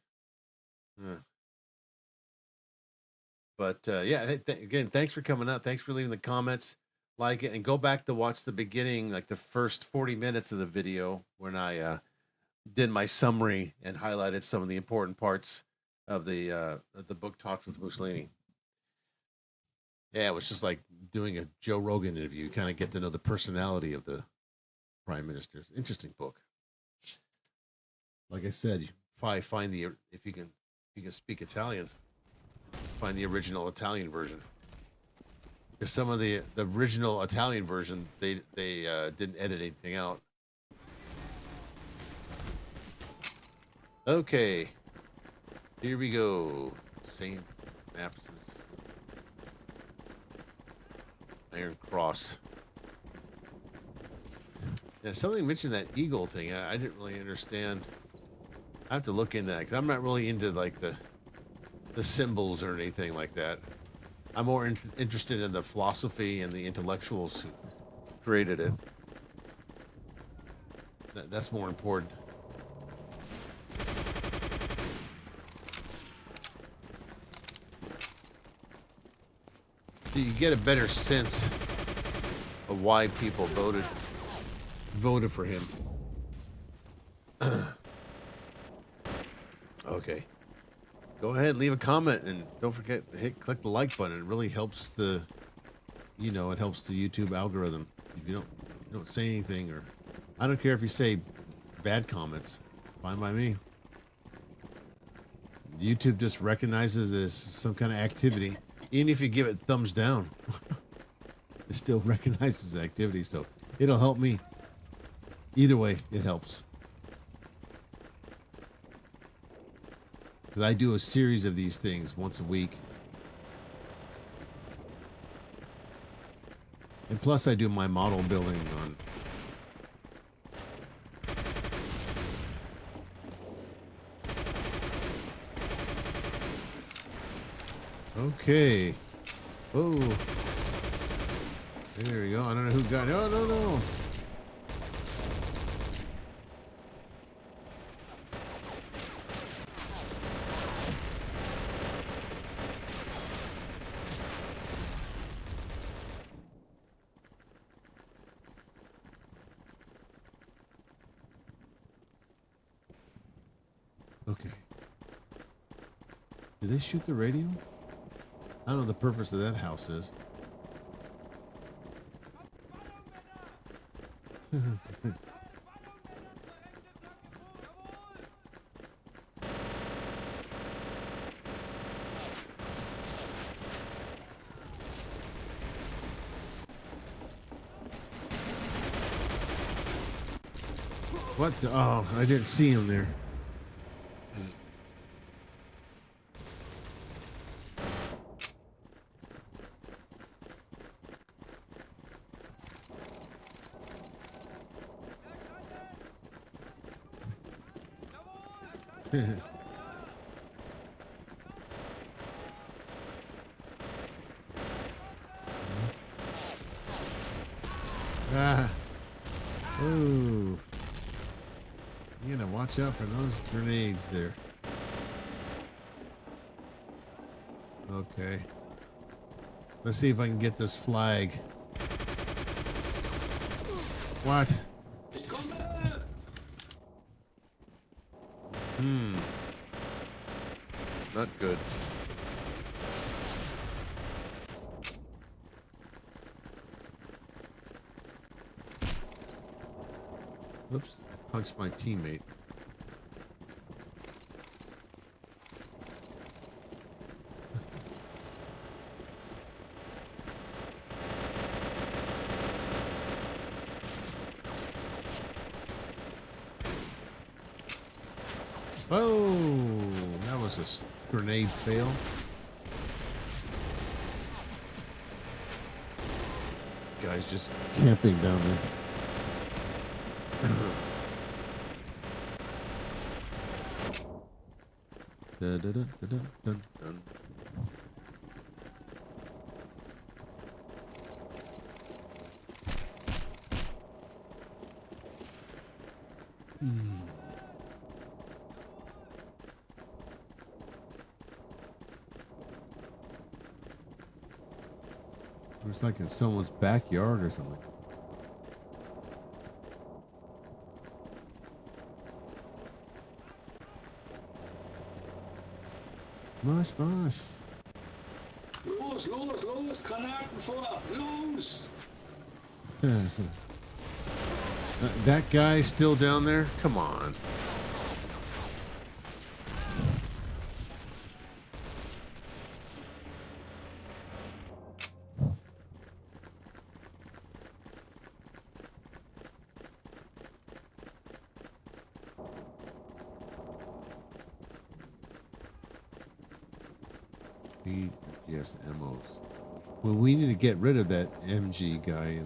But yeah, again, thanks for coming out. Thanks for leaving the comments. Like it and go back to watch the beginning, like the first 40 minutes of the video when I did my summary and highlighted some of the important parts of the book Talks with Mussolini. Yeah, it was just like doing a Joe Rogan interview. You kind of get to know the personality of the prime ministers. Interesting book. Like I said, you probably find the if you can speak Italian, find the original Italian version. Because some of the original Italian version, they didn't edit anything out. Okay, here we go. Saint Absence. Iron Cross. Yeah, somebody mentioned that eagle thing. I didn't really understand. I have to look into that because I'm not really into like the symbols or anything like that. I'm more interested in the philosophy and the intellectuals who created it. That's more important. You get a better sense of why people voted for him. Okay. Go ahead, leave a comment, and don't forget to click the like button. It really helps the, it helps the YouTube algorithm. If you don't say anything, or I don't care if you say bad comments, fine by me. YouTube just recognizes it as some kind of activity, even if you give it thumbs down. It still recognizes the activity, so it'll help me. Either way, it helps. Because I do a series of these things once a week. And plus I do my model building on... Okay. Oh. There we go. I don't know who got it. Oh, no. Okay. Did they shoot the radio? I don't know what the purpose of that house is. What? Oh, I didn't see him there. Ooh. You gotta watch out for those grenades there. Okay. Let's see if I can get this flag. What? Not good. Oops, I punched my teammate. Oh, that was a grenade fail. Guy's just camping down there. Dun, dun, dun, dun, dun, dun, dun. It's like in someone's backyard or something. Mush, mush. Los, los, los, Granaten vor, los! That guy's still down there? Come on. Yes, MOs. Well, we need to get rid of that MG guy.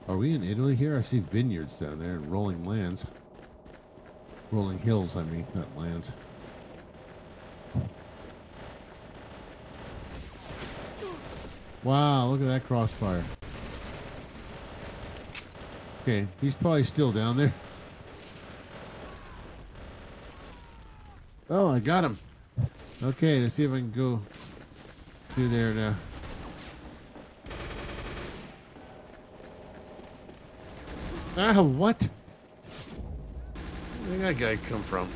Are we in Italy here? I see vineyards down there and rolling lands. Rolling hills, I mean, not lands. Wow, look at that crossfire. Okay, he's probably still down there. Oh, I got him. Okay, let's see if I can go through there now. Ah, what? Where did that guy come from?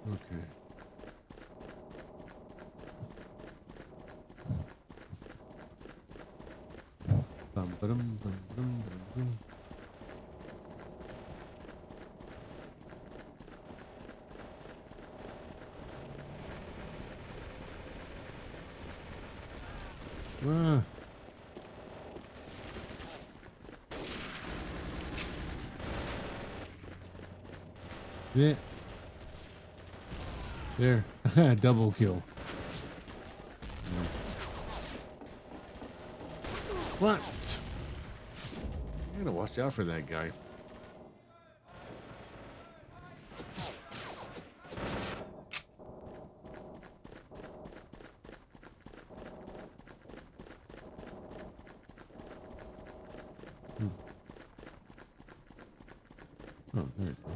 Okay. Bum, ba-dum, bum, bum, bum, bum. Ah. Yeah. There. Double kill. What? I gotta watch out for that guy. Oh, there you go.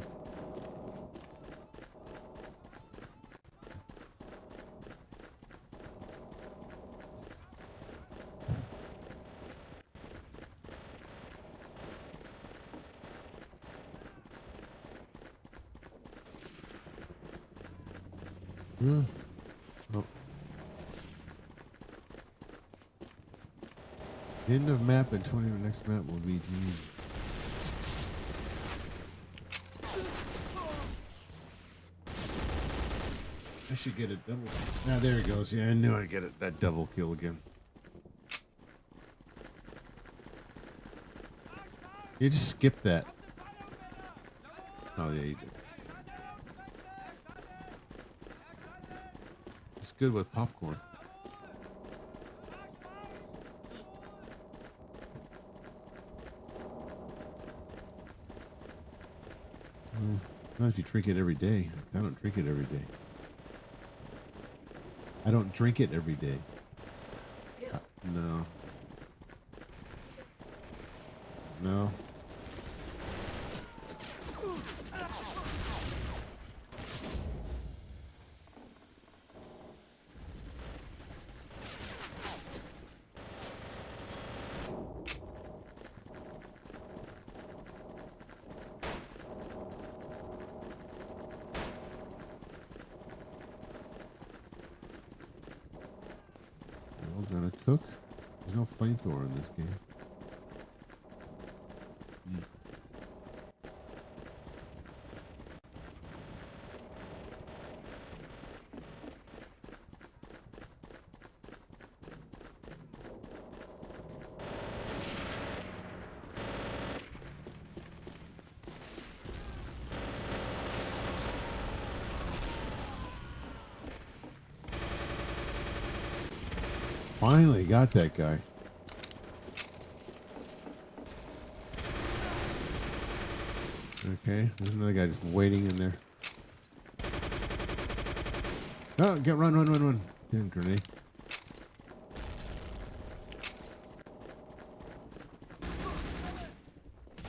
Yeah. Oh. End of map and 20 the next map will be G. I should get a double. Ah, there it goes. Yeah, I knew I'd get it. That double kill again. You just skipped that. Oh, yeah, you did. It's good with popcorn. Not if you drink it every day. I don't drink it every day. I don't drink it every day. No. No. Got a cook. There's no flamethrower in this game. Finally got that guy. Okay, there's another guy just waiting in there. Oh, run. Damn grenade.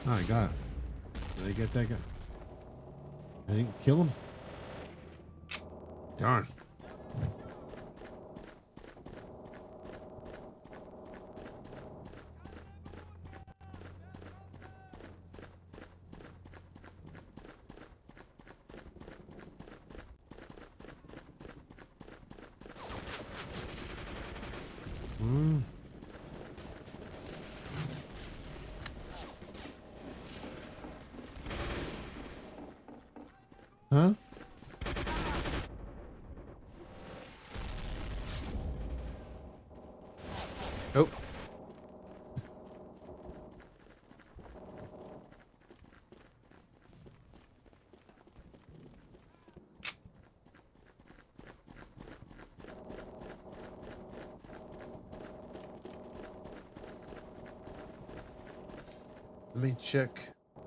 Oh, I got it. Did I get that guy? I didn't kill him? Darn. Huh? Oh. Let me check. I'm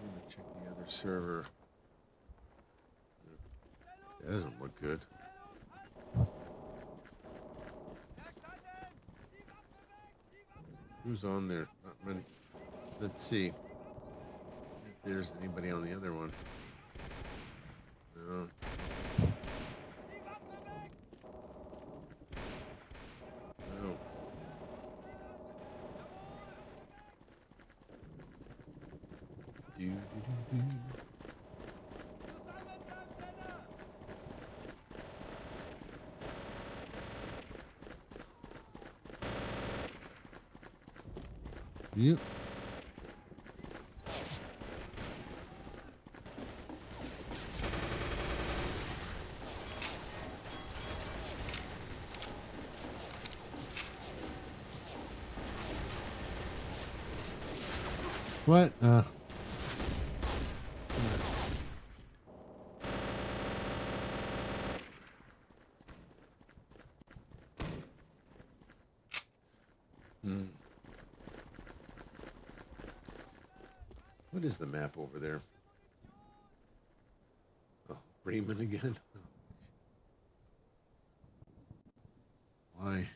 gonna check the other server. That doesn't look good. Who's on there? Not many. Let's see if there's anybody on the other one. No. No. Do. Yep. What? What is the map over there? Oh, Bremen again? Why?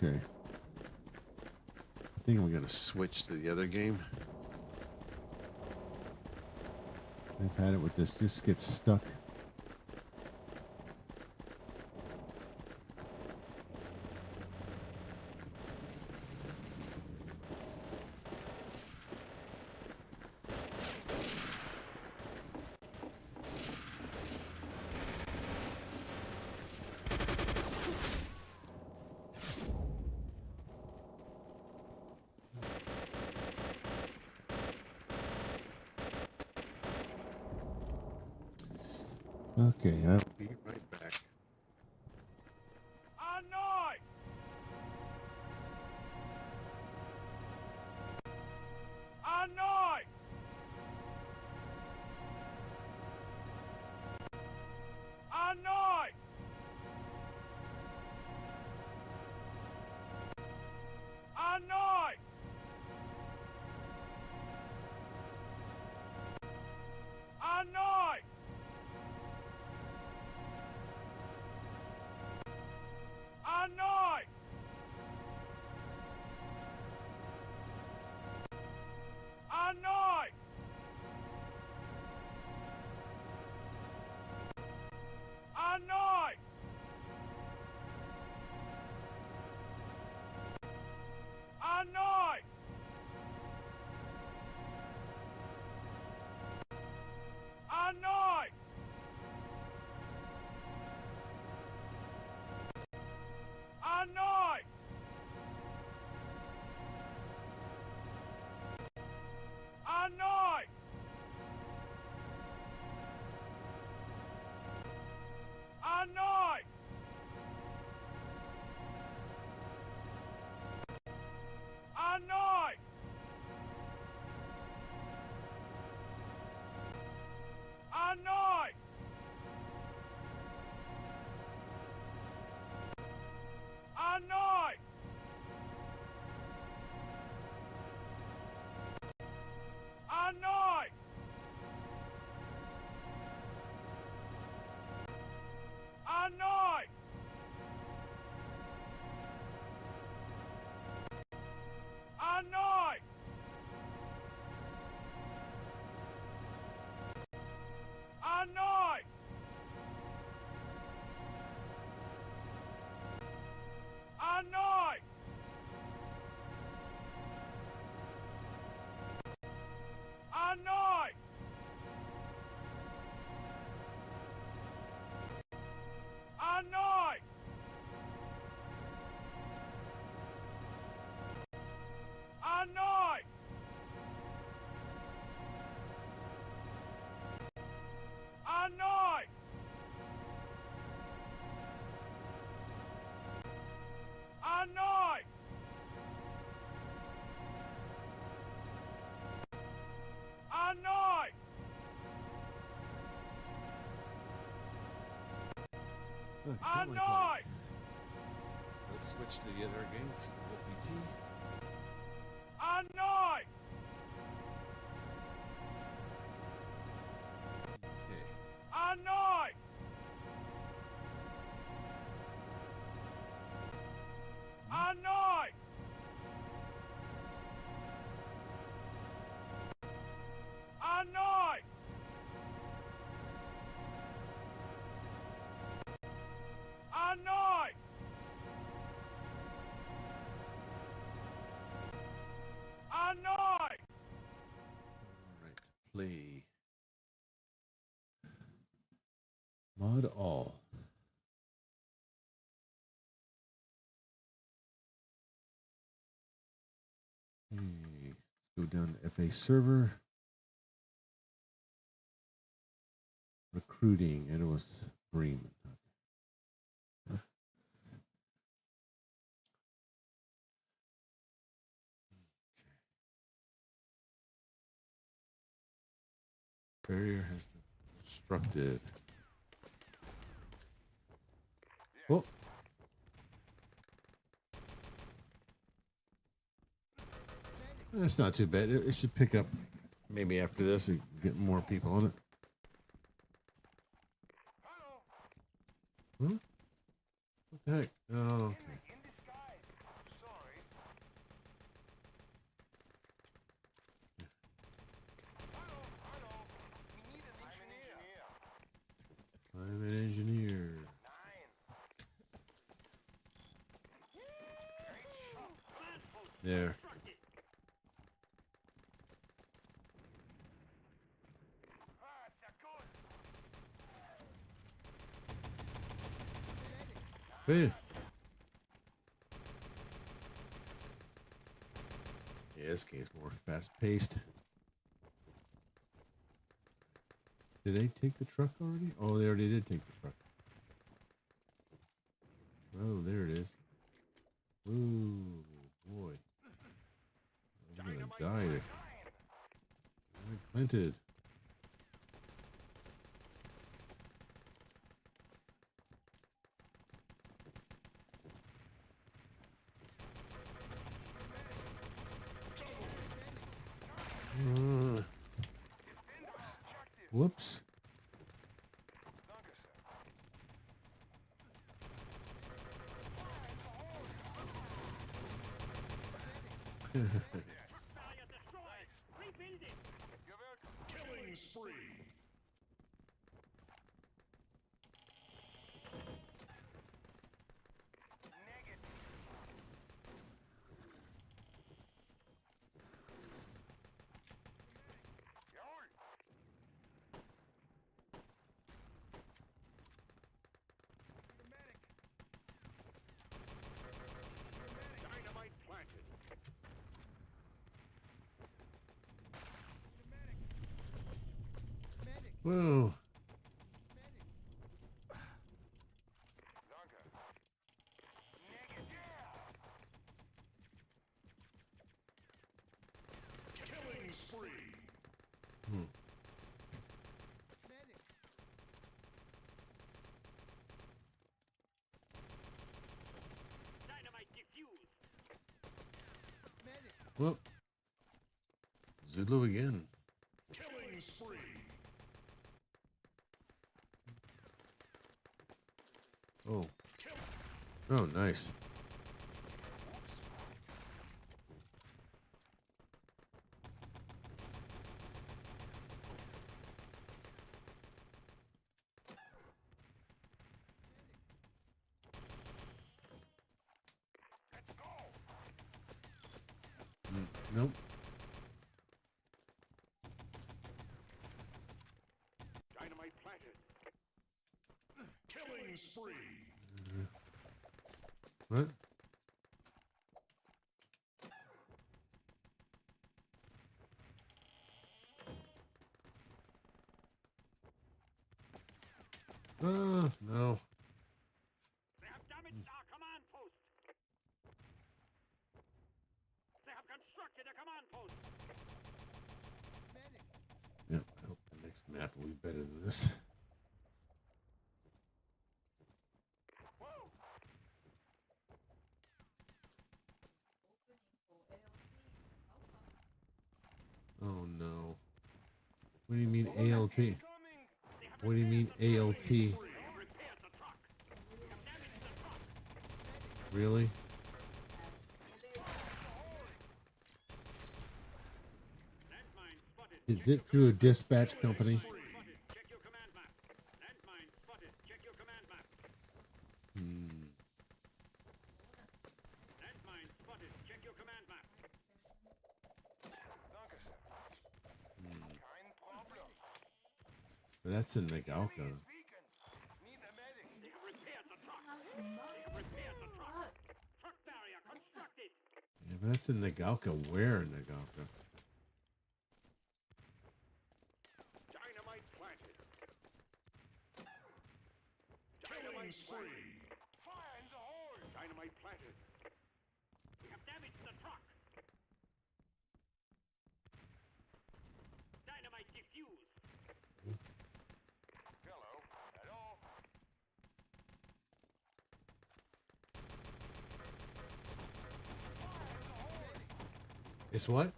Okay. I think we're going to switch to the other game. I've had it with this. Just gets stuck. Okay, I'll be right back. Look, On got my plane. knife! Let's switch to the other games. Wolfie T. On knife! Okay. On knife! On knife! On knife! On knife! On knife! All right. Play. Mod all. Okay. Let's go down to FA server. Recruiting. And it was Bremen. Barrier has been constructed. Oh. That's not too bad. It should pick up maybe after this and get more people on it. Huh? What the heck? Oh, okay. In disguise. Sorry. Hello. We need an engineer. I'm an engineer. 9. There. Hey. Yeah, this game's more fast-paced. Did they take the truck already? Oh, they already did take the truck. Oh, there it is. Ooh, boy. I'm gonna die there. I planted. Whoops. Killing spree. Dynamite planted. Whoa. Killing spree. Dynamite diffused. Well. Zulu again. Killing spree. Oh. Oh, nice. Let's go. Nope. Dynamite planted. Killing spree. What? Oh, no. They have damaged our command post. They have constructed a command post. Yep, I hope the next map will be better than this. What do you mean ALT? What do you mean ALT? Really? Landmine spotted. Is it through a dispatch company? Spotted. Check your command map. Landmine spotted. Check your command map. Landmine spotted. Check your command map. But that's in Nagalka. They have repaired the truck. They have repaired the truck. Truck barrier constructed. Yeah, but that's in Nagalka. Where in Nagalka? Dynamite planted. Killing spree. Fire in the hole. Dynamite planted. We have damaged the truck. Dynamite defused. Hello. Hello. It's what?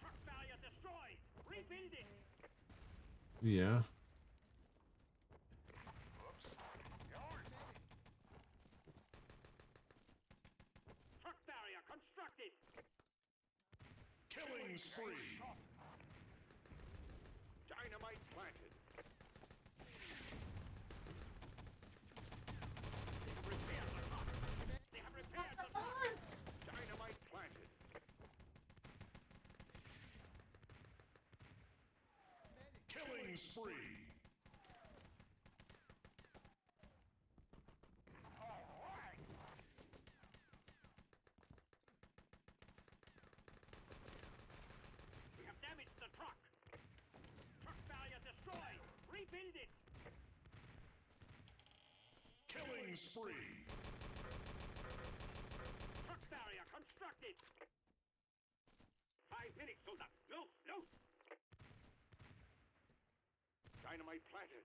Truck barrier destroyed. Rebuild it. Yeah. Truck barrier constructed. Killing spree. Dynamite planted. They have repaired the truck. They have repaired the truck. Dynamite planted. Killing spree. We have damaged the truck. Truck barrier destroyed. Rebuild it. Killing spree. Truck barrier constructed. 5 minutes, soldier. Loose, loose. Dynamite planted.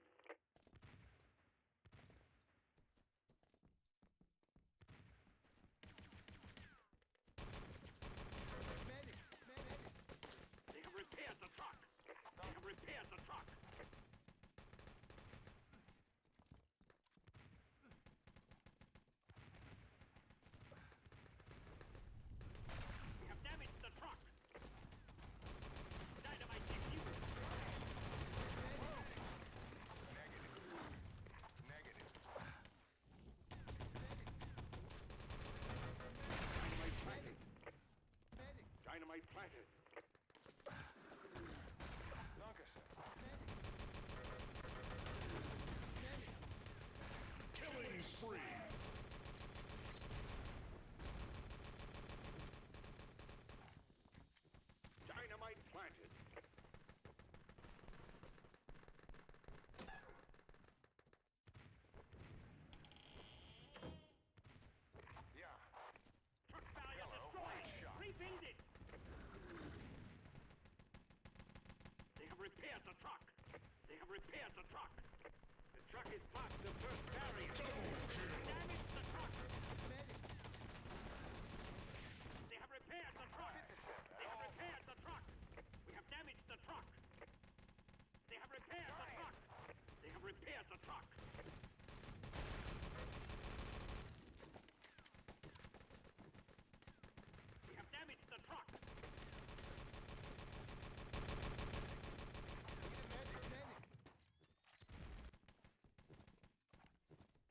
They have repaired the truck. They have repaired the truck. We have damaged the truck. Dynamite defused. Dynamite planted. Dynamite planted. Killing spree. Dynamite planted. Truck barrier destroyed. Rebuild it. They have repaired the truck. They have repaired the truck. The truck is past the first barrier. Damage the truck. They have repaired the truck. They have repaired the truck. We have damaged the truck. They have repaired the truck. They have repaired the truck. We have damaged the truck.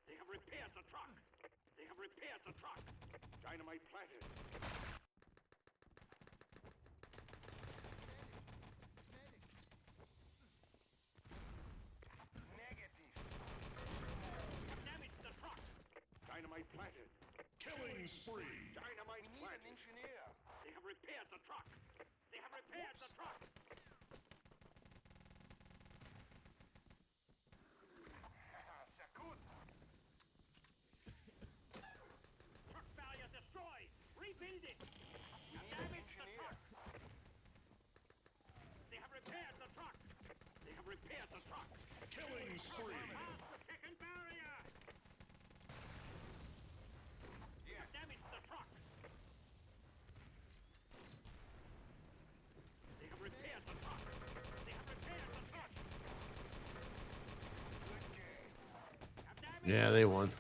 They have repaired the truck. They have repaired the truck. Dynamite planted. We have damaged the truck. Dynamite planted. Killing spree. Dynamite planted. They have repaired the truck. They have repaired the truck. Truck barrier destroyed. Rebuild it. We have damaged the truck. They have repaired the truck. They have repaired the truck. Killing spree. Past the second barrier. We have damaged the truck. Yeah, they won.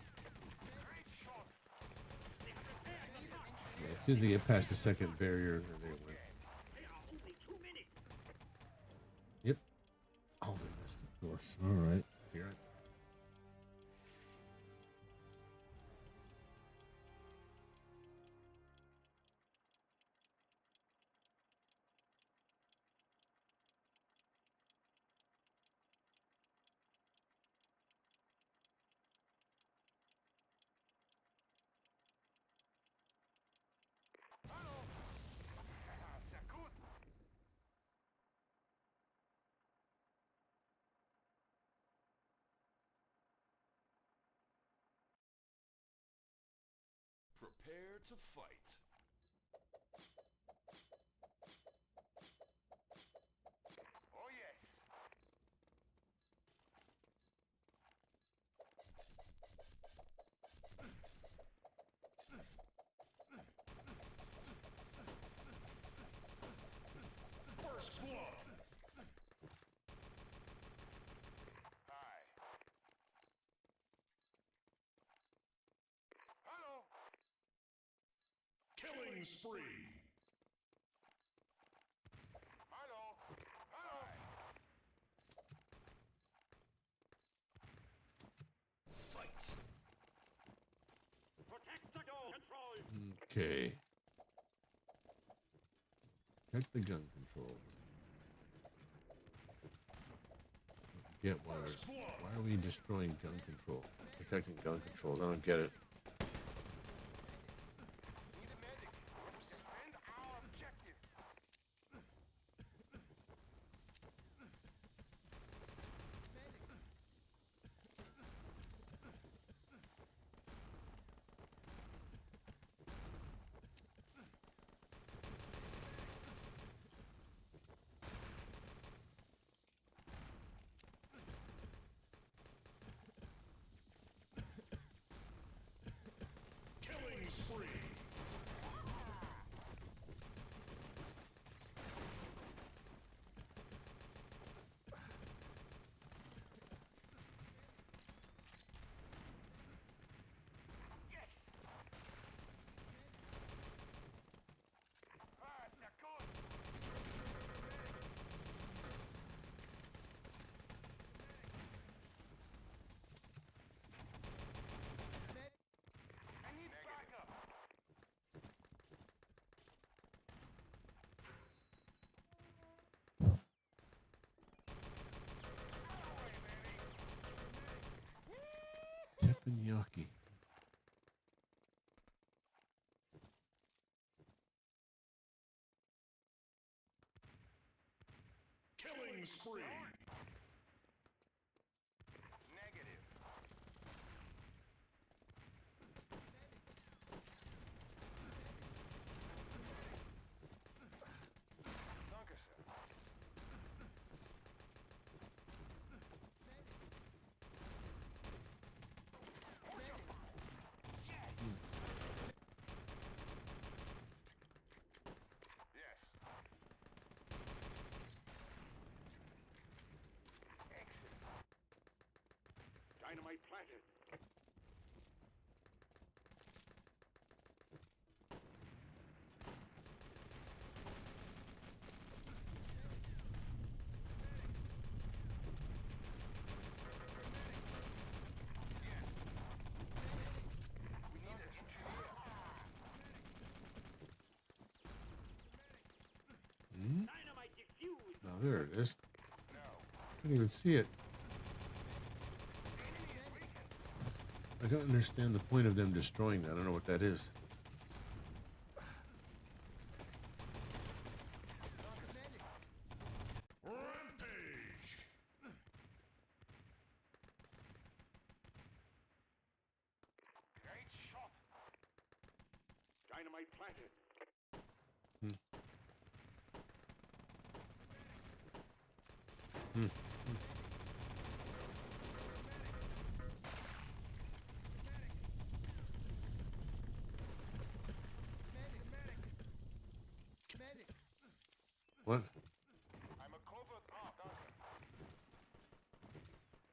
Yeah, as soon as they get past the second barrier, then they win. They are only 2 minutes. Yep. Oh, they missed, of course. All right. Here I Prepare to fight. Oh yes. First blood. Hi. Hello. Killing spree. Hello. Hello. Fight. Protect the goal. Control. Okay. Check the gun control. Get why First blood. are we destroying gun control? Protecting gun controls. I don't get it. Need a medic. Defend our objective. Killing spree. Yes. Ah, they're good. I need backup. Teppanyaki. Killing spree. Negative. Danke, sir. Yes. Excellent. Dynamite planted. We need an engineer. Dynamite diffused. Now there it is. No. Can't even see it. Enemy is weakened. I don't understand the point of them destroying that. I don't know what that is. Rampage. Great shot. Dynamite planted. What? I'm a covert. Ah, danke.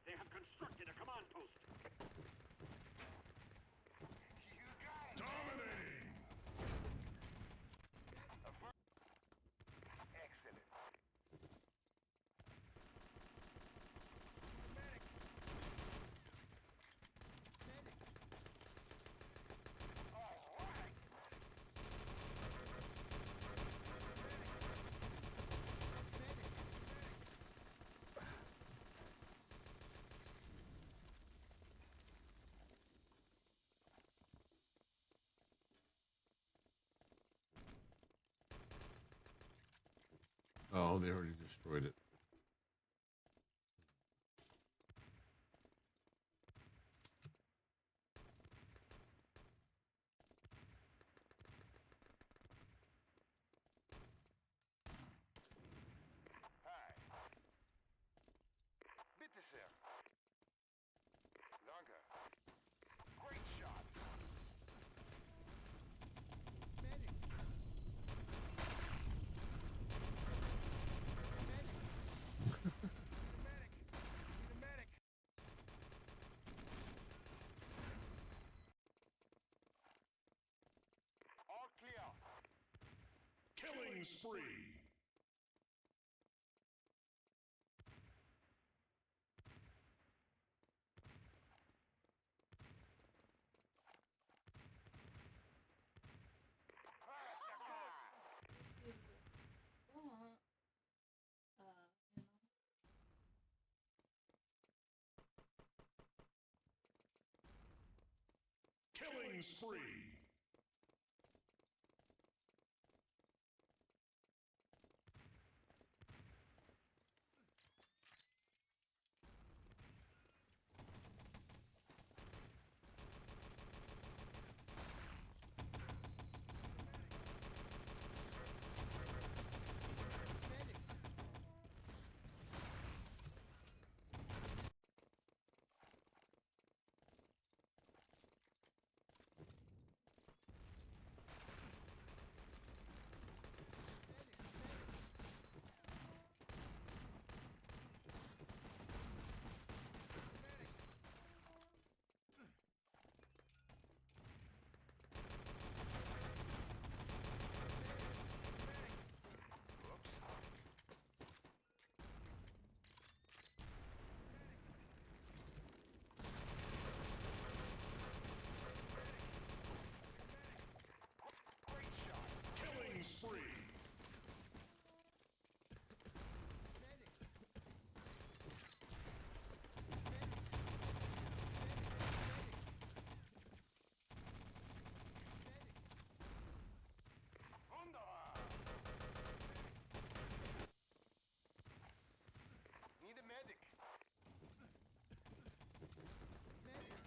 They have constructed a command post. Oh, they already destroyed it. Hi. Bitte sehr. Danke. Great shot. Medic. Medic. Need a medic. All clear. Killing spree. Killing spree. Great shot. Killing spree. Wunderbar. Need a medic. Medic.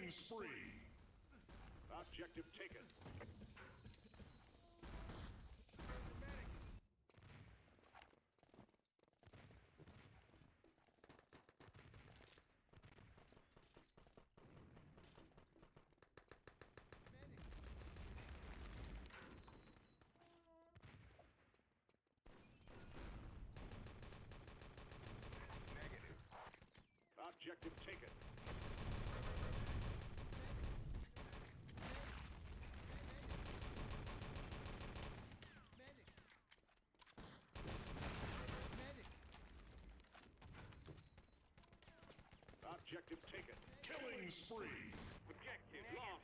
Killing spree. Objective taken. Negative. Objective taken. Objective taken. Killing spree. Objective lost.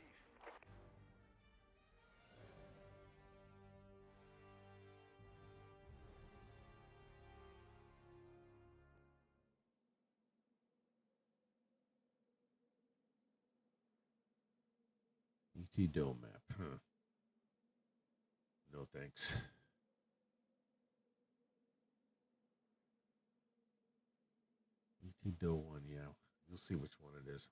ET Dome map, huh? No thanks. ET Dome one, yeah. You'll see which one it is.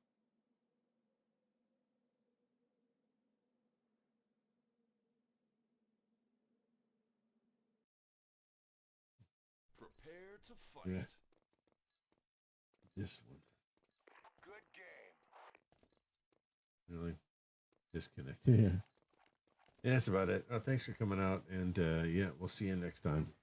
Prepare to fight. Yeah. This one. Good game. Really? Disconnect. Yeah. Yeah, that's about it. Thanks for coming out. And yeah, we'll see you next time.